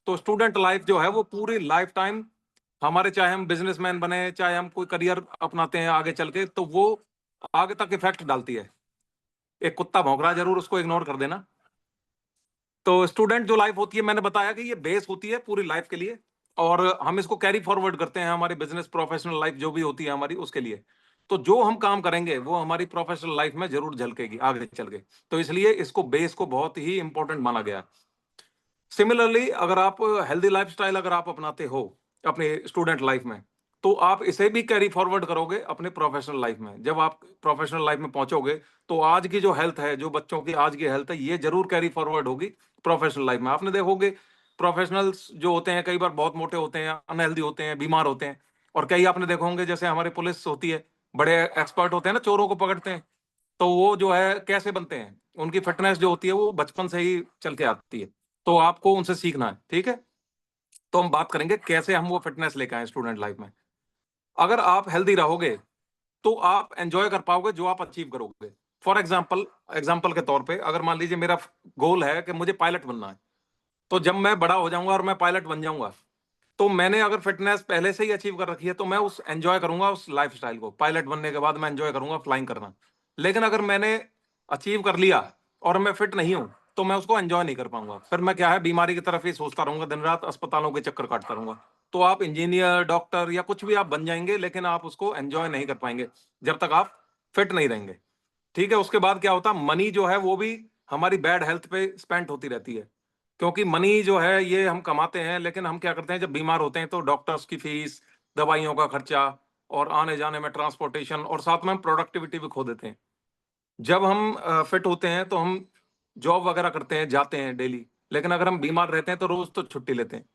तो student life जो है वो पूरी लाइफ टाइम हमारे, चाहे हम बिजनेसमैन बने, चाहे हम कोई करियर अपनाते हैं आगे चल के, तो वो आगे तक इफेक्ट डालती है। एक कुत्ता भौंक रहा है, जरूर उसको इग्नोर कर देना। तो स्टूडेंट जो लाइफ होती है, मैंने बताया कि ये बेस होती है पूरी लाइफ के लिए, और हम इसको कैरी फॉरवर्ड करते हैं हमारी बिजनेस प्रोफेशनल लाइफ जो भी होती है हमारी, उसके लिए। तो जो हम काम करेंगे वो हमारी प्रोफेशनल लाइफ में जरूर झलकेगी आगे चल के। तो इसलिए इसको बेस को बहुत ही इंपॉर्टेंट माना गया है। सिमिलरली अगर आप हेल्दी लाइफस्टाइल अगर आप अपनाते हो अपने स्टूडेंट लाइफ में, तो आप इसे भी कैरी फॉरवर्ड करोगे अपने प्रोफेशनल लाइफ में। जब आप प्रोफेशनल लाइफ में पहुंचोगे, तो आज की जो हेल्थ है, जो बच्चों की आज की हेल्थ है, ये जरूर कैरी फॉरवर्ड होगी प्रोफेशनल लाइफ में। आपने देखोगे प्रोफेशनल्स जो होते हैं कई बार बहुत मोटे होते हैं, अनहेल्दी होते हैं, बीमार होते हैं। और कई आपने देखो होंगे, जैसे हमारी पुलिस होती है, बड़े एक्सपर्ट होते हैं ना, चोरों को पकड़ते हैं। तो वो जो है कैसे बनते हैं, उनकी फिटनेस जो होती है वो बचपन से ही चल के आती है। तो आपको उनसे सीखना है, ठीक है। तो हम बात करेंगे कैसे हम वो फिटनेस लेके आए स्टूडेंट लाइफ में। अगर आप हेल्दी रहोगे, तो आप एंजॉय कर पाओगे जो आप अचीव करोगे। फॉर एग्जाम्पल, एग्जाम्पल के तौर पे अगर मान लीजिए मेरा गोल है कि मुझे पायलट बनना है, तो जब मैं बड़ा हो जाऊंगा और मैं पायलट बन जाऊंगा, तो मैंने अगर फिटनेस पहले से ही अचीव कर रखी है, तो मैं उस एंजॉय करूंगा उस लाइफस्टाइल को। पायलट बनने के बाद मैं एंजॉय करूंगा फ्लाइंग करना। लेकिन अगर मैंने अचीव कर लिया और मैं फिट नहीं हूं, तो मैं उसको एंजॉय नहीं कर पाऊंगा। फिर मैं क्या है, बीमारी की तरफ ही सोचता रहूंगा, दिन रात अस्पतालों के चक्कर काटता रहूंगा। तो आप इंजीनियर, डॉक्टर या कुछ भी आप बन जाएंगे, लेकिन आप उसको एंजॉय नहीं कर पाएंगे जब तक आप फिट नहीं रहेंगे, ठीक है। उसके बाद क्या होता, मनी जो है वो भी हमारी बैड हेल्थ पे स्पेंड होती रहती है। क्योंकि मनी जो है ये हम कमाते हैं, लेकिन हम क्या करते हैं, जब बीमार होते हैं तो डॉक्टर्स की फीस, दवाइयों का खर्चा, और आने जाने में ट्रांसपोर्टेशन, और साथ में हम प्रोडक्टिविटी भी खो देते हैं। जब हम फिट होते हैं तो हम जॉब वगैरह करते हैं, जाते हैं डेली। लेकिन अगर हम बीमार रहते हैं तो रोज तो छुट्टी लेते हैं।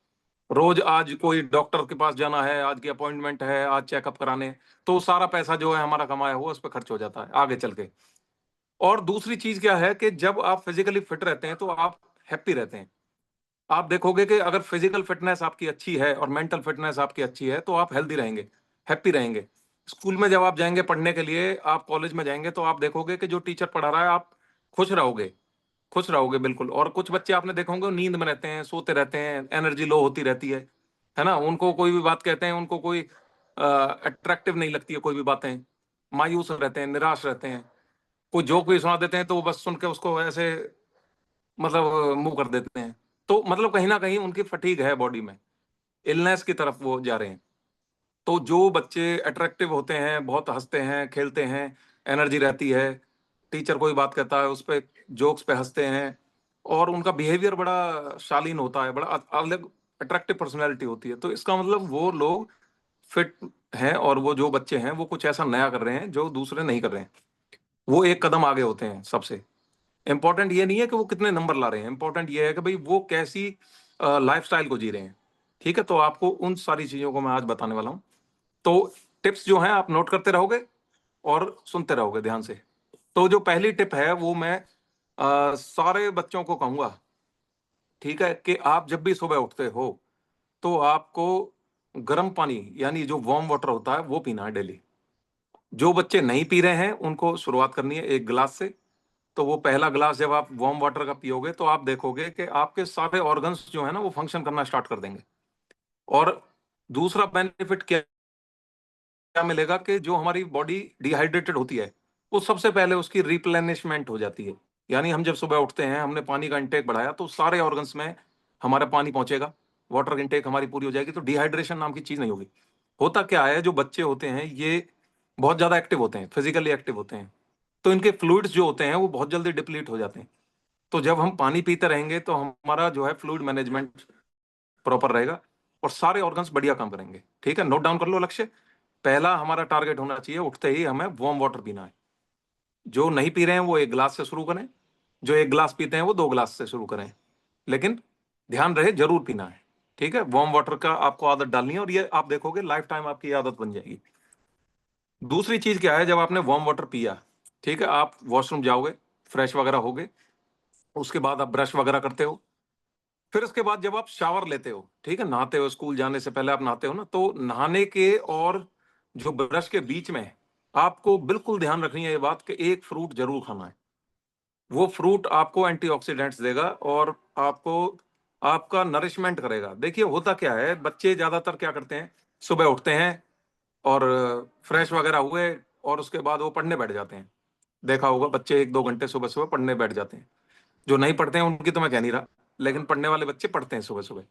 रोज आज कोई डॉक्टर के पास जाना है, आज की अपॉइंटमेंट है, आज चेकअप कराने, तो सारा पैसा जो है हमारा कमाया हुआ उस पर खर्च हो जाता है आगे चल के। और दूसरी चीज क्या है कि जब आप फिजिकली फिट रहते हैं तो आप हैप्पी रहते हैं। आप देखोगे कि अगर फिजिकल फिटनेस आपकी अच्छी है और मेंटल फिटनेस आपकी अच्छी है, तो आप हेल्दी रहेंगे, हैप्पी रहेंगे। स्कूल में जब आप जाएंगे पढ़ने के लिए, आप कॉलेज में जाएंगे, तो आप देखोगे कि जो टीचर पढ़ा रहा है, आप खुश रहोगे, खुश रहोगे बिल्कुल। और कुछ बच्चे आपने देखा होंगे नींद में रहते हैं, सोते रहते हैं, एनर्जी लो होती रहती है ना। उनको कोई भी बात कहते हैं, उनको कोई अट्रैक्टिव नहीं लगती है कोई भी बातें, मायूस रहते हैं, निराश रहते हैं। कोई जोक भी सुना देते हैं तो वो बस सुन के उसको ऐसे मतलब मुंह कर देते हैं। तो मतलब कहीं ना कहीं उनकी फटीग है बॉडी में, इलनेस की तरफ वो जा रहे हैं। तो जो बच्चे अट्रैक्टिव होते हैं, बहुत हंसते हैं, खेलते हैं, एनर्जी रहती है, टीचर कोई बात कहता है उस पे जोक्स पे हंसते हैं, और उनका बिहेवियर बड़ा शालीन होता है, बड़ा अलग अट्रैक्टिव पर्सनैलिटी होती है, तो इसका मतलब वो लोग फिट हैं। और वो जो बच्चे हैं वो कुछ ऐसा नया कर रहे हैं जो दूसरे नहीं कर रहे हैं। वो एक कदम आगे होते हैं सबसे। इंपॉर्टेंट ये नहीं है कि वो कितने नंबर ला रहे हैं, इंपॉर्टेंट ये है कि भाई वो कैसी लाइफस्टाइल को जी रहे हैं, ठीक है। तो आपको उन सारी चीजों को मैं आज बताने वाला हूँ। तो टिप्स जो हैं आप नोट करते रहोगे और सुनते रहोगे ध्यान से। तो जो पहली टिप है वो मैं सारे बच्चों को कहूंगा, ठीक है, कि आप जब भी सुबह उठते हो, तो आपको गर्म पानी यानी जो वार्म वाटर होता है वो पीना है डेली। जो बच्चे नहीं पी रहे हैं उनको शुरुआत करनी है एक गिलास से। तो वो पहला ग्लास जब आप वार्म वाटर का पियोगे, तो आप देखोगे कि आपके सारे ऑर्गन्स जो है ना वो फंक्शन करना स्टार्ट कर देंगे। और दूसरा बेनिफिट क्या क्या मिलेगा कि जो हमारी बॉडी डिहाइड्रेटेड होती है, वो सबसे पहले उसकी रिप्लेनिशमेंट हो जाती है। यानी हम जब सुबह उठते हैं, हमने पानी का इंटेक बढ़ाया, तो सारे ऑर्गन्स में हमारा पानी पहुंचेगा, वाटर इंटेक हमारी पूरी हो जाएगी, तो डिहाइड्रेशन नाम की चीज नहीं होगी। होता क्या है, जो बच्चे होते हैं ये बहुत ज्यादा एक्टिव होते हैं, फिजिकली एक्टिव होते हैं, तो इनके फ्लूइड्स जो होते हैं वो बहुत जल्दी डिप्लीट हो जाते हैं। तो जब हम पानी पीते रहेंगे तो हमारा जो है फ्लूइड मैनेजमेंट प्रॉपर रहेगा, और सारे ऑर्गन्स बढ़िया काम करेंगे, ठीक है। नोट डाउन कर लो लक्ष्य। पहला हमारा टारगेट होना चाहिए, उठते ही हमें वार्म वाटर पीना है। जो नहीं पी रहे हैं वो एक गिलास से शुरू करें, जो एक गिलास पीते हैं वो दो गिलास से शुरू करें, लेकिन ध्यान रहे जरूर पीना है, ठीक है। वार्म वाटर का आपको आदत डालनी है, और ये आप देखोगे लाइफ टाइम आपकी आदत बन जाएगी। दूसरी चीज क्या है, जब आपने वार्म वाटर पिया, ठीक है, आप वॉशरूम जाओगे, फ्रेश वगैरह होगे, उसके बाद आप ब्रश वगैरह करते हो। फिर उसके बाद जब आप शावर लेते हो, ठीक है, नहाते हो, स्कूल जाने से पहले आप नहाते हो ना, तो नहाने के और जो ब्रश के बीच में आपको बिल्कुल ध्यान रखनी है ये बात कि एक फ्रूट जरूर खाना है। वो फ्रूट आपको एंटीऑक्सीडेंट्स देगा और आपको आपका नरिशमेंट करेगा। देखिए होता क्या है, बच्चे ज्यादातर क्या करते हैं, सुबह उठते हैं और फ्रेश वगैरह हुए और उसके बाद वो पढ़ने बैठ जाते हैं। देखा होगा बच्चे 1-2 घंटे सुबह सुबह पढ़ने बैठ जाते हैं। जो नहीं पढ़ते हैं उनकी तो मैं कह नहीं रहा, लेकिन पढ़ने वाले बच्चे पढ़ते हैं सुबह सुबह।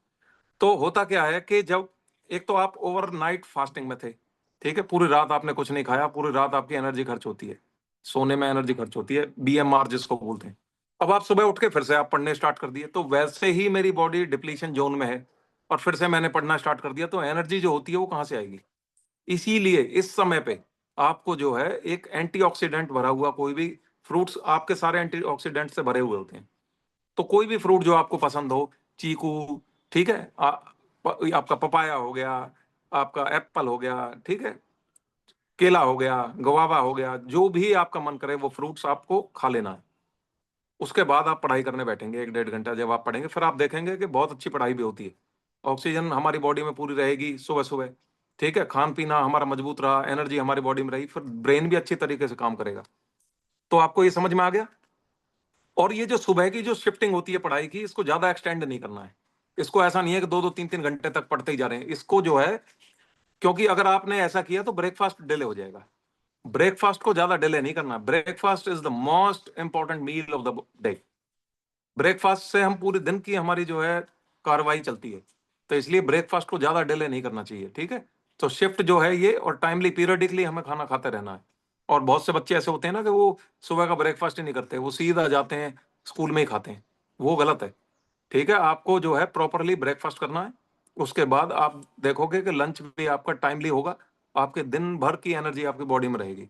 तो होता क्या है कि जब एक तो आप ओवरनाइट फास्टिंग में थे, ठीक है, पूरी रात आपने कुछ नहीं खाया, पूरी रात आपकी एनर्जी खर्च होती है, सोने में एनर्जी खर्च होती है, बीएमआर जिसको बोलते हैं। अब आप सुबह उठ के फिर से आप पढ़ने स्टार्ट कर दिए, तो वैसे ही मेरी बॉडी डिप्लीशन जोन में है और फिर से मैंने पढ़ना स्टार्ट कर दिया, तो एनर्जी जो होती है वो कहाँ से आएगी? इसीलिए इस समय पे आपको जो है एक एंटीऑक्सीडेंट भरा हुआ कोई भी फ्रूट्स, आपके सारे एंटीऑक्सीडेंट से भरे हुए होते हैं। तो कोई भी फ्रूट जो आपको पसंद हो, चीकू, ठीक है, आपका पपाया हो गया, आपका एप्पल हो गया, ठीक है, केला हो गया, गवावा हो गया, जो भी आपका मन करे वो फ्रूट्स आपको खा लेना है। उसके बाद आप पढ़ाई करने बैठेंगे, 1-1.5 घंटा जब आप पढ़ेंगे, फिर आप देखेंगे कि बहुत अच्छी पढ़ाई भी होती है। ऑक्सीजन हमारी बॉडी में पूरी रहेगी सुबह सुबह, ठीक है, खान पीना हमारा मजबूत रहा, एनर्जी हमारी बॉडी में रही, फिर ब्रेन भी अच्छी तरीके से काम करेगा। तो आपको ये समझ में आ गया? और ये जो सुबह की जो शिफ्टिंग होती है पढ़ाई की, इसको ज्यादा एक्सटेंड नहीं करना है। इसको ऐसा नहीं है कि 2-2 3-3 घंटे तक पढ़ते ही जा रहे हैं, इसको जो है, क्योंकि अगर आपने ऐसा किया तो ब्रेकफास्ट डिले हो जाएगा। ब्रेकफास्ट को ज्यादा डिले नहीं करना। Breakfast is the most important meal of the day. Breakfast से हम पूरे दिन की हमारी जो है कार्रवाई चलती है, तो इसलिए ब्रेकफास्ट को ज्यादा डिले नहीं करना चाहिए, ठीक है। तो शिफ्ट जो है ये, और टाइमली पीरियडिकली हमें खाना खाते रहना है। और बहुत से बच्चे ऐसे होते हैं ना कि वो सुबह का ब्रेकफास्ट ही नहीं करते, वो सीधा जाते हैं स्कूल में ही खाते हैं, वो गलत है। ठीक है, आपको जो है प्रॉपरली ब्रेकफास्ट करना है। उसके बाद आप देखोगे कि लंच भी आपका टाइमली होगा, आपके दिन भर की एनर्जी आपकी बॉडी में रहेगी।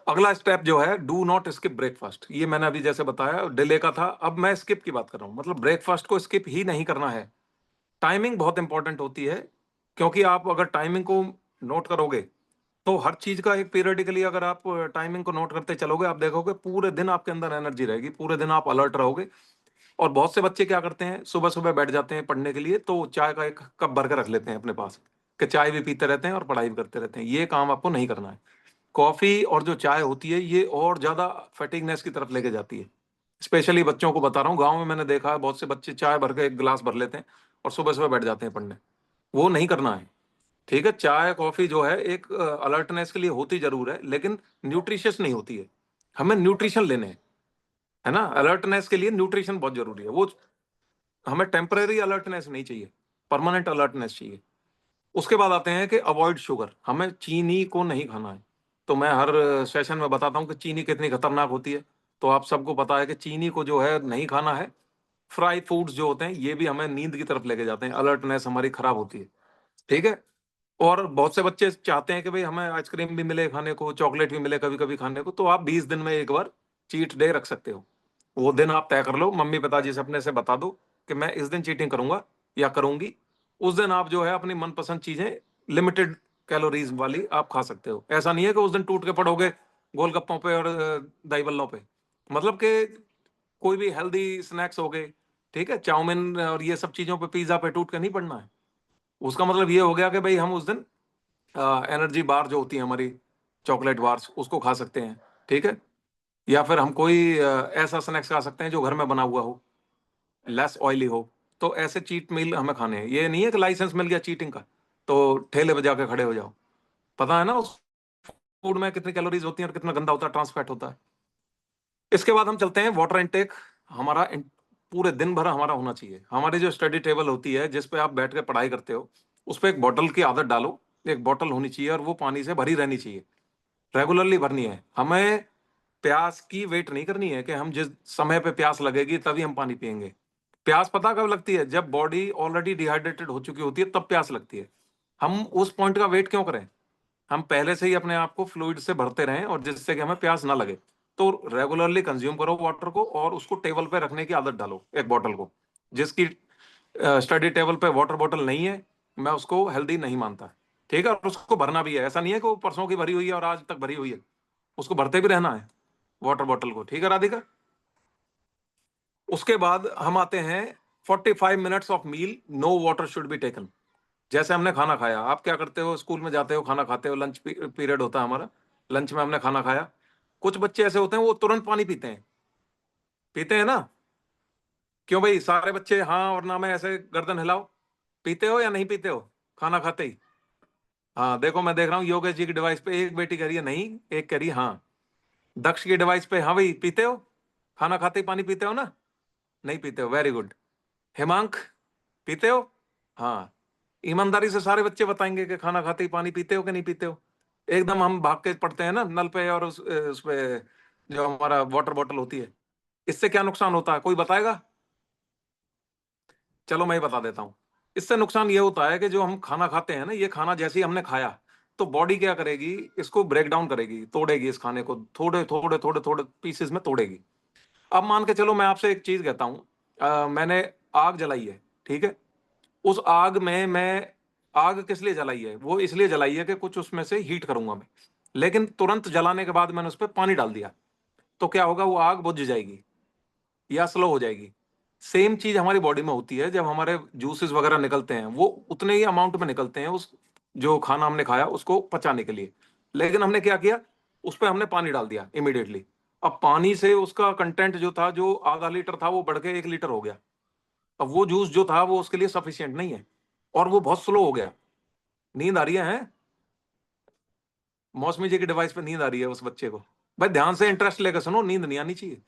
अगला स्टेप जो है, डू नॉट स्किप ब्रेकफास्ट। ये मैंने अभी जैसे बताया डिले का था, अब मैं स्किप की बात कर रहा हूं, मतलब ब्रेकफास्ट को स्किप ही नहीं करना है। टाइमिंग बहुत इंपॉर्टेंट होती है, क्योंकि आप अगर टाइमिंग को नोट करोगे तो हर चीज का एक पीरियडिकली अगर आप टाइमिंग को नोट करते चलोगे, आप देखोगे पूरे दिन आपके अंदर एनर्जी रहेगी, पूरे दिन आप अलर्ट रहोगे। और बहुत से बच्चे क्या करते हैं, सुबह सुबह बैठ जाते हैं पढ़ने के लिए, तो चाय का एक कप भर के रख लेते हैं अपने पास, कि चाय भी पीते रहते हैं और पढ़ाई भी करते रहते हैं। ये काम आपको नहीं करना है। कॉफी और जो चाय होती है ये और ज्यादा फैटिगनेस की तरफ लेके जाती है। स्पेशली बच्चों को बता रहा हूँ, गांव में मैंने देखा है बहुत से बच्चे चाय भर के एक गिलास भर लेते हैं और सुबह सुबह बैठ जाते हैं पढ़ने। वो नहीं करना है, ठीक है। चाय कॉफी जो है एक अलर्टनेस के लिए होती जरूर है, लेकिन न्यूट्रिशियस नहीं होती है। हमें न्यूट्रिशन लेने हैं, है ना। अलर्टनेस के लिए न्यूट्रिशन बहुत जरूरी है। वो हमें टेम्परेरी अलर्टनेस नहीं चाहिए, परमानेंट अलर्टनेस चाहिए। उसके बाद आते हैं कि अवॉइड शुगर, हमें चीनी को नहीं खाना है। तो मैं हर सेशन में बताता हूँ कि चीनी कितनी खतरनाक होती है। तो आप सबको पता है कि चीनी को जो है नहीं खाना है। फ्राई फूड्स जो होते हैं ये भी हमें नींद की तरफ लेके जाते हैं, अलर्टनेस हमारी खराब होती है, ठीक है। और बहुत से बच्चे चाहते हैं कि भाई हमें आइसक्रीम भी मिले खाने को, चॉकलेट भी मिले कभी कभी खाने को, तो आप 20 दिन में एक बार चीट डे रख सकते हो। वो दिन आप तय कर लो, मम्मी पिताजी से अपने से बता दो कि मैं इस दिन चीटिंग करूंगा या करूंगी। उस दिन आप जो है अपनी मनपसंद चीजें लिमिटेड कैलोरीज वाली आप खा सकते हो। ऐसा नहीं है कि उस दिन टूट के पड़ोगे गोलगप्पों पे और दही बल्लों पे। मतलब कि कोई भी हेल्दी स्नैक्स हो गए, ठीक है, चाउमीन और ये सब चीजों पे, पिज्जा पे टूट के नहीं पड़ना है। उसका मतलब ये हो गया कि भाई हम उस दिन एनर्जी बार जो होती है हमारी, चॉकलेट बार्स, उसको खा सकते हैं, ठीक है। या फिर हम कोई ऐसा स्नैक्स खा सकते हैं जो घर में बना हुआ हो, लेस ऑयली हो। तो ऐसे चीट मील हमें खाने हैं। ये नहीं है कि लाइसेंस मिल गया चीटिंग का तो ठेले पे जाके खड़े हो जाओ। पता है ना उस फूड में कितनी कैलोरीज होती हैं और कितना गंदा होता है, ट्रांसफैट होता है। इसके बाद हम चलते हैं वाटर इनटेक। हमारा पूरे दिन भर हमारा होना चाहिए। हमारी जो स्टडी टेबल होती है जिस पे आप बैठ के पढ़ाई करते हो, उस पे एक बॉटल की आदत डालो। एक बॉटल होनी चाहिए और वो पानी से भरी रहनी चाहिए, रेगुलरली भरनी है। हमें प्यास की वेट नहीं करनी है कि हम जिस समय पे प्यास लगेगी तभी हम पानी पिएंगे। प्यास पता कब लगती है? जब बॉडी ऑलरेडी डिहाइड्रेटेड हो चुकी होती है, तब प्यास लगती है। हम उस पॉइंट का वेट क्यों करें? हम पहले से ही अपने आप को फ्लूइड से भरते रहें और जिससे कि हमें प्यास ना लगे। तो रेगुलरली कंज्यूम करो वाटर को और उसको टेबल पे रखने की आदत डालो, एक बॉटल को। जिसकी स्टडी टेबल पे वाटर बॉटल नहीं है, मैं उसको हेल्दी नहीं मानता, ठीक है। और उसको भरना भी है, ऐसा नहीं है कि वो परसों की भरी हुई है और आज तक भरी हुई है, उसको भरते भी रहना है वाटर बॉटल को, ठीक है राधिका। उसके बाद हम आते हैं 45 minutes of meal, no water should be taken. जैसे हमने खाना खाया, आप क्या करते हो, स्कूल में जाते हो, खाना खाते हो, लंच पीरियड होता है हमारा, लंच में हमने खाना खाया। कुछ बच्चे ऐसे होते हैं वो तुरंत पानी पीते हैं, पीते हैं ना। क्यों भाई, सारे बच्चे हाँ और ना में ऐसे गर्दन हिलाओ। पीते हो या नहीं पीते हो खाना खाते ही? हाँ देखो, मैं देख रहा हूँ योगेश जी की डिवाइस पे एक बेटी कह रही है नहीं, एक कह रही है हाँ। दक्ष की डिवाइस पे हाँ भाई, पीते हो खाना खाते ही पानी पीते हो ना? नहीं पीते हो, वेरी गुड। हेमांक, पीते हो? हाँ। ईमानदारी से सारे बच्चे बताएंगे कि खाना खाते ही पानी पीते हो कि नहीं पीते हो। एकदम हम भाग के पड़ते हैं ना नल पे और उस पे जो हमारा वाटर बॉटल होती है। इससे क्या नुकसान होता है, कोई बताएगा? चलो मैं ही बता देता हूँ। इससे नुकसान ये होता है कि जो हम खाना खाते हैं ना, ये खाना जैसे ही हमने खाया तो बॉडी क्या करेगी, इसको ब्रेक डाउन करेगी, तोड़ेगी इस खाने को, थोड़े थोड़े थोड़े थोड़े पीसेस में तोड़ेगी। अब मान के चलो मैं आपसे एक चीज कहता हूँ, मैंने आग जलाई है, ठीक है? उस आग में मैं, आग किस लिए जलाई है? वो इसलिए जलाई है कि कुछ उसमें से हीट करूंगा मैं। लेकिन तुरंत जलाने के बाद मैंने उस पर पानी डाल दिया, तो क्या होगा, वो आग बुझ जाएगी या स्लो हो जाएगी। सेम चीज हमारी बॉडी में होती है, जब हमारे जूसेस वगैरह निकलते हैं वो उतने ही अमाउंट में निकलते हैं उस जो खाना हमने खाया उसको पचाने के लिए। लेकिन हमने क्या किया, उस पर हमने पानी डाल दिया इमीडिएटली। अब पानी से उसका कंटेंट जो था, जो आधा लीटर था, वो बढ़ के 1 लीटर हो गया। अब वो जूस जो था वो उसके लिए सफिशियंट नहीं है, और वो बहुत स्लो हो गया। नींद आ रही है? मौसमी जी की डिवाइस पे नींद आ रही है उस बच्चे को। भाई ध्यान से इंटरेस्ट लेकर सुनो, नींद नहीं आनी चाहिए।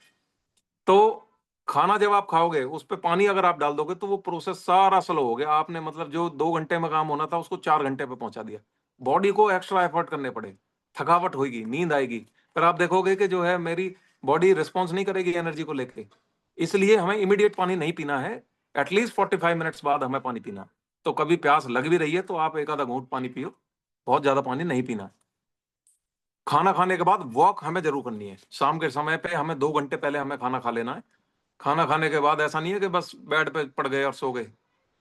तो खाना जब आप खाओगे उस पे पानी अगर आप डाल दोगे तो वो प्रोसेस सारा स्लो हो गया। आपने मतलब जो 2 घंटे में काम होना था उसको 4 घंटे पे पहुंचा दिया। बॉडी को एक्स्ट्रा एफर्ट करने पड़े, थकावट होगी, नींद आएगी, फिर आप देखोगे कि जो है मेरी बॉडी रिस्पॉन्स नहीं करेगी एनर्जी को लेके। इसलिए हमें इमीडिएट पानी नहीं पीना है, एटलीस्ट 45 मिनट्स बाद हमें पानी पीना है। तो कभी प्यास लग भी रही है तो आप एक आधा घूंट पानी पियो, बहुत ज्यादा पानी नहीं पीना। खाना खाने के बाद वॉक हमें जरूर करनी है, शाम के समय पे हमें 2 घंटे पहले हमें खाना खा लेना है। खाना खाने के बाद ऐसा नहीं है कि बस बेड पे पड़ गए और सो गए,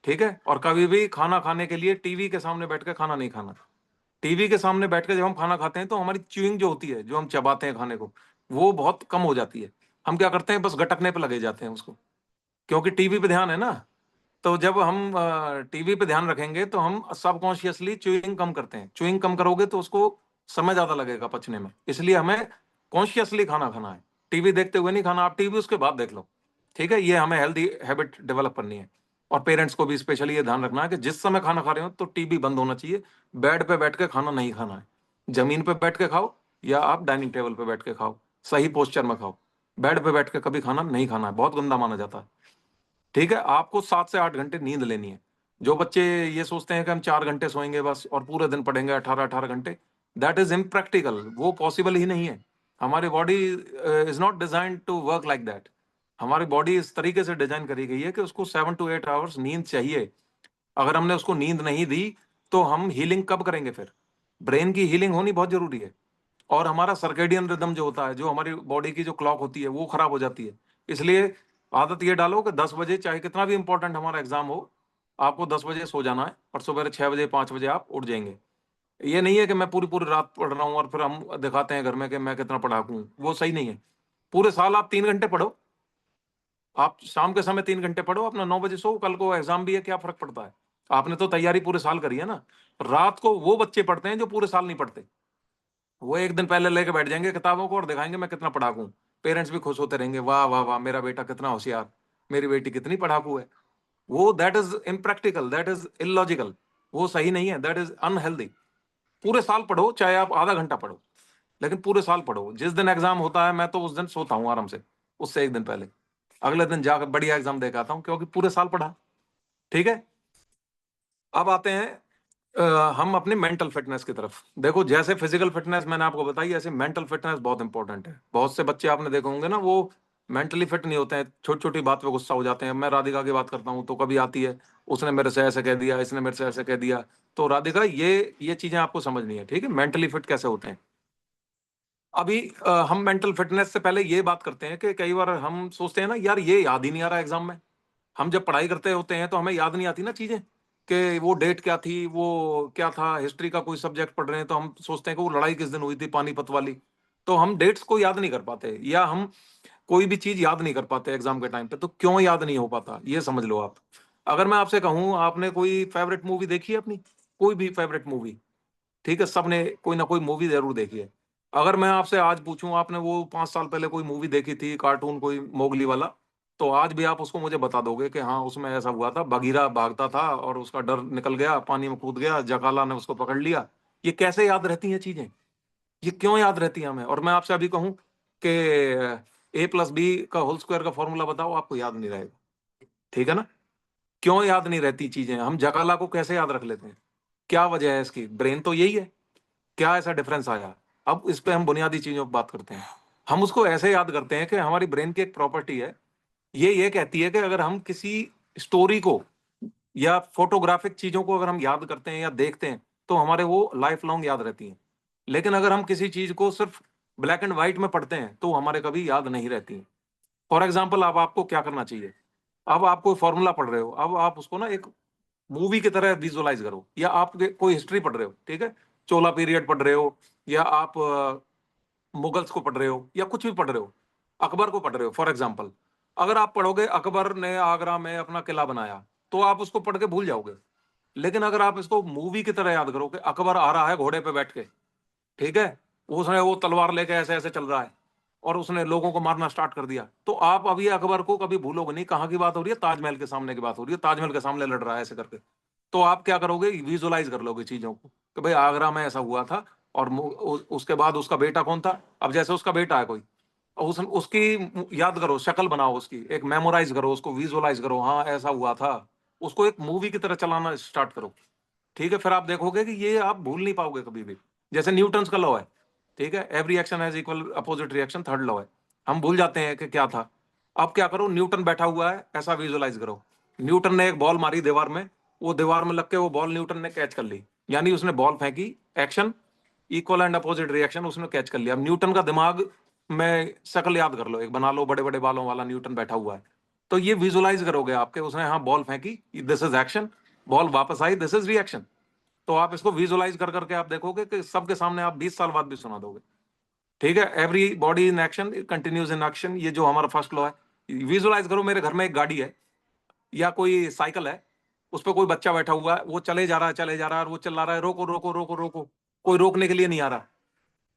ठीक है? और कभी भी खाना खाने के लिए टीवी के सामने बैठ के खाना नहीं खाना। टीवी के सामने बैठ के जब हम खाना खाते हैं तो हमारी च्यूइंग जो होती है, जो हम चबाते हैं खाने को, वो बहुत कम हो जाती है। हम क्या करते हैं, बस गटकने पे लगे जाते हैं उसको, क्योंकि टीवी पे ध्यान है ना। तो जब हम टीवी पे ध्यान रखेंगे तो हम सबकॉन्शियसली च्यूइंग कम करते हैं। च्यूइंग कम करोगे तो उसको समय ज्यादा लगेगा पचने में, इसलिए हमें कॉन्शियसली खाना खाना है। टीवी देखते हुए नहीं खाना, आप टीवी उसके बाद देख लो, ठीक है? ये हमें हेल्दी हैबिट डेवलप करनी है। और पेरेंट्स को भी स्पेशली ये ध्यान रखना है कि जिस समय खाना खा रहे हो तो टीवी बंद होना चाहिए। बेड पे बैठ के खाना नहीं खाना है, जमीन पे बैठ के खाओ या आप डाइनिंग टेबल पे बैठ के खाओ, सही पोस्चर में खाओ। बेड पे बैठ के कभी खाना नहीं खाना है, बहुत गंदा माना जाता है, ठीक है? आपको 7 से 8 घंटे नींद लेनी है। जो बच्चे ये सोचते हैं कि हम 4 घंटे सोएंगे बस और पूरे दिन पढ़ेंगे 18-18 घंटे, दैट इज इम्प्रैक्टिकल, वो पॉसिबल ही नहीं है। हमारी body is not design to work like that. हमारी बॉडी इस तरीके से डिजाइन करी गई है कि उसको 7 to 8 आवर्स नींद चाहिए। अगर हमने उसको नींद नहीं दी तो हम हीलिंग कब करेंगे फिर? ब्रेन की हीलिंग होनी बहुत जरूरी है। और हमारा सर्केडियन रिदम जो होता है, जो हमारी बॉडी की जो क्लॉक होती है, वो खराब हो जाती है। इसलिए आदत ये डालो कि 10 बजे, चाहे कितना भी इंपॉर्टेंट हमारा एग्जाम हो, आपको 10 बजे सो जाना है और सुबह 6 बजे 5 बजे आप उठ जाएंगे। ये नहीं है कि मैं पूरी पूरी रात पढ़ रहा हूँ और फिर हम दिखाते हैं घर में कि मैं कितना पढ़ाकू हूँ, वो सही नहीं है। पूरे साल आप 3 घंटे पढ़ो, आप शाम के समय 3 घंटे पढ़ो, अपना 9 बजे सो, कल को एग्जाम भी है, क्या फर्क पड़ता है? आपने तो तैयारी पूरे साल करी है ना। रात को वो बच्चे पढ़ते हैं जो पूरे साल नहीं पढ़ते। वो एक दिन पहले लेके बैठ जाएंगे किताबों को और दिखाएंगे मैं कितना पढ़ाकू हूं। पेरेंट्स भी खुश होते रहेंगे, वाह वाह वाह, मेरा बेटा कितना होशियार, मेरी बेटी कितनी पढ़ाकू है। वो that is impractical, that is illogical, वो सही नहीं है, दैट इज अनहेल्दी। पूरे साल पढ़ो, चाहे आप आधा घंटा पढ़ो, लेकिन पूरे साल पढ़ो। जिस दिन एग्जाम होता है मैं तो उस दिन सोता हूँ आराम से, उससे एक दिन पहले अगले दिन जाकर बढ़िया एग्जाम दे के आता हूँ, क्योंकि पूरे साल पढ़ा, ठीक है? अब आते हैं हम अपने मेंटल फिटनेस की तरफ। देखो, जैसे फिजिकल फिटनेस मैंने आपको बताई, ऐसे मेंटल फिटनेस बहुत इंपॉर्टेंट है। बहुत से बच्चे आपने देखे होंगे ना, वो मेंटली फिट नहीं होते हैं, छोटी छोटी बात पे गुस्सा हो जाते हैं। मैं राधिका की बात करता हूँ तो कभी आती है, उसने मेरे से ऐसे कह दिया, इसने मेरे से ऐसे कह दिया। तो राधिका, ये चीजें आपको समझनी है, ठीक है? मेंटली फिट कैसे होते हैं। अभी हम मेंटल फिटनेस से पहले ये बात करते हैं कि कई बार हम सोचते हैं ना, यार ये याद ही नहीं आ रहा एग्जाम में। हम जब पढ़ाई करते होते हैं तो हमें याद नहीं आती ना चीजें, कि वो डेट क्या थी, वो क्या था। हिस्ट्री का कोई सब्जेक्ट पढ़ रहे हैं तो हम सोचते हैं कि वो लड़ाई किस दिन हुई थी, पानीपत वाली। तो हम डेट्स को याद नहीं कर पाते, या हम कोई भी चीज याद नहीं कर पाते एग्जाम के टाइम पे। तो क्यों याद नहीं हो पाता, ये समझ लो आप। अगर मैं आपसे कहूं, आपने कोई फेवरेट मूवी देखी है अपनी? कोई भी फेवरेट मूवी, ठीक है? सबने कोई ना कोई मूवी जरूर देखी है। अगर मैं आपसे आज पूछूं, आपने वो 5 साल पहले कोई मूवी देखी थी कार्टून, कोई मोगली वाला? तो आज भी आप उसको मुझे बता दोगे कि हाँ उसमें ऐसा हुआ था, बगीरा भागता था और उसका डर निकल गया, पानी में कूद गया, जकाला ने उसको पकड़ लिया। ये कैसे याद रहती हैं चीजें? ये क्यों याद रहती है हमें? और मैं आपसे अभी कहूं कि A+B का होल स्क्वायर का फॉर्मूला बताओ, आपको याद नहीं रहेगा। ठीक है ना? क्यों याद नहीं रहती चीजें? हम जकाला को कैसे याद रख लेते हैं? क्या वजह है इसकी? ब्रेन तो यही है। क्या ऐसा डिफरेंस आया? अब इस पे हम बुनियादी चीजों पर बात करते हैं। हम उसको ऐसे याद करते हैं कि हमारी ब्रेन की एक प्रॉपर्टी है, ये कहती है कि अगर हम किसी स्टोरी को या फोटोग्राफिक चीजों को अगर हम याद करते हैं या देखते हैं तो हमारे वो लाइफ लॉन्ग याद रहती हैं। लेकिन अगर हम किसी चीज को सिर्फ ब्लैक एंड व्हाइट में पढ़ते हैं तो हमारे कभी याद नहीं रहती हैं। फॉर एग्जाम्पल, अब आपको क्या करना चाहिए? अब आप कोई फॉर्मूला पढ़ रहे हो, अब आप उसको ना एक मूवी की तरह विजुअलाइज करो, या आप कोई हिस्ट्री पढ़ रहे हो, ठीक है, चोला पीरियड पढ़ रहे हो, या आप मुगल्स को पढ़ रहे हो, या कुछ भी पढ़ रहे हो, अकबर को पढ़ रहे हो फॉर एग्जाम्पल। अगर आप पढ़ोगे अकबर ने आगरा में अपना किला बनाया, तो आप उसको पढ़ के भूल जाओगे। लेकिन अगर आप इसको मूवी की तरह याद करो कि अकबर आ रहा है घोड़े पे बैठ के, ठीक है, उसने वो तलवार लेके ऐसे ऐसे चल रहा है और उसने लोगों को मारना स्टार्ट कर दिया, तो आप अभी अकबर को कभी भूलोगे नहीं। कहाँ की बात हो रही है? ताजमहल के सामने की बात हो रही है। ताजमहल के सामने लड़ रहा है ऐसे करके। तो आप क्या करोगे? विजुअलाइज कर लोगे चीजों को कि भाई आगरा में ऐसा हुआ था, और उसके बाद उसका बेटा कौन था। अब जैसे उसका बेटा है कोई, उसकी याद करो, शक्ल बनाओ उसकी, एक मेमोराइज करो उसको, विजुअलाइज करो, हाँ ऐसा हुआ था। उसको एक मूवी की तरह चलाना स्टार्ट करो। ठीक है, फिर आप देखोगे कि ये आप भूल नहीं पाओगे कभी भी। जैसे न्यूटन का लॉ है, ठीक है, every action has equal opposite reaction, third law है। हम भूल जाते हैं कि क्या था। अब क्या करो, न्यूटन बैठा हुआ है ऐसा विजुअलाइज करो। न्यूटन ने एक बॉल मारी दीवार में, वो दीवार में लग के वो बॉल न्यूटन ने कैच कर ली, यानी उसने बॉल फेंकी, action, equal and opposite reaction, उसने कैच कर लिया। अब न्यूटन का दिमाग में शक्ल याद कर लो, एक बना लो, बड़े बड़े बालों वाला न्यूटन बैठा हुआ है। तो ये विजुअलाइज करोगे आपके, उसने हाँ बॉल फेंकी, दिस इज एक्शन, बॉल वापस आई, दिस इज रिएक्शन। तो आप इसको विजुअलाइज कर करके आप देखोगे कि सबके सामने आप 20 साल बाद भी सुना दोगे। ठीक है, every body in action continues in action, ये जो हमारा फर्स्ट लॉ है। विजुअलाइज करो, मेरे घर में एक गाड़ी है या कोई साइकिल है, उस पर कोई बच्चा बैठा हुआ है, वो चले जा रहा है, चले जा रहा है, और वो चिल्ला रहा है, रोको रोको रोको रोको। कोई रोकने के लिए नहीं आ रहा।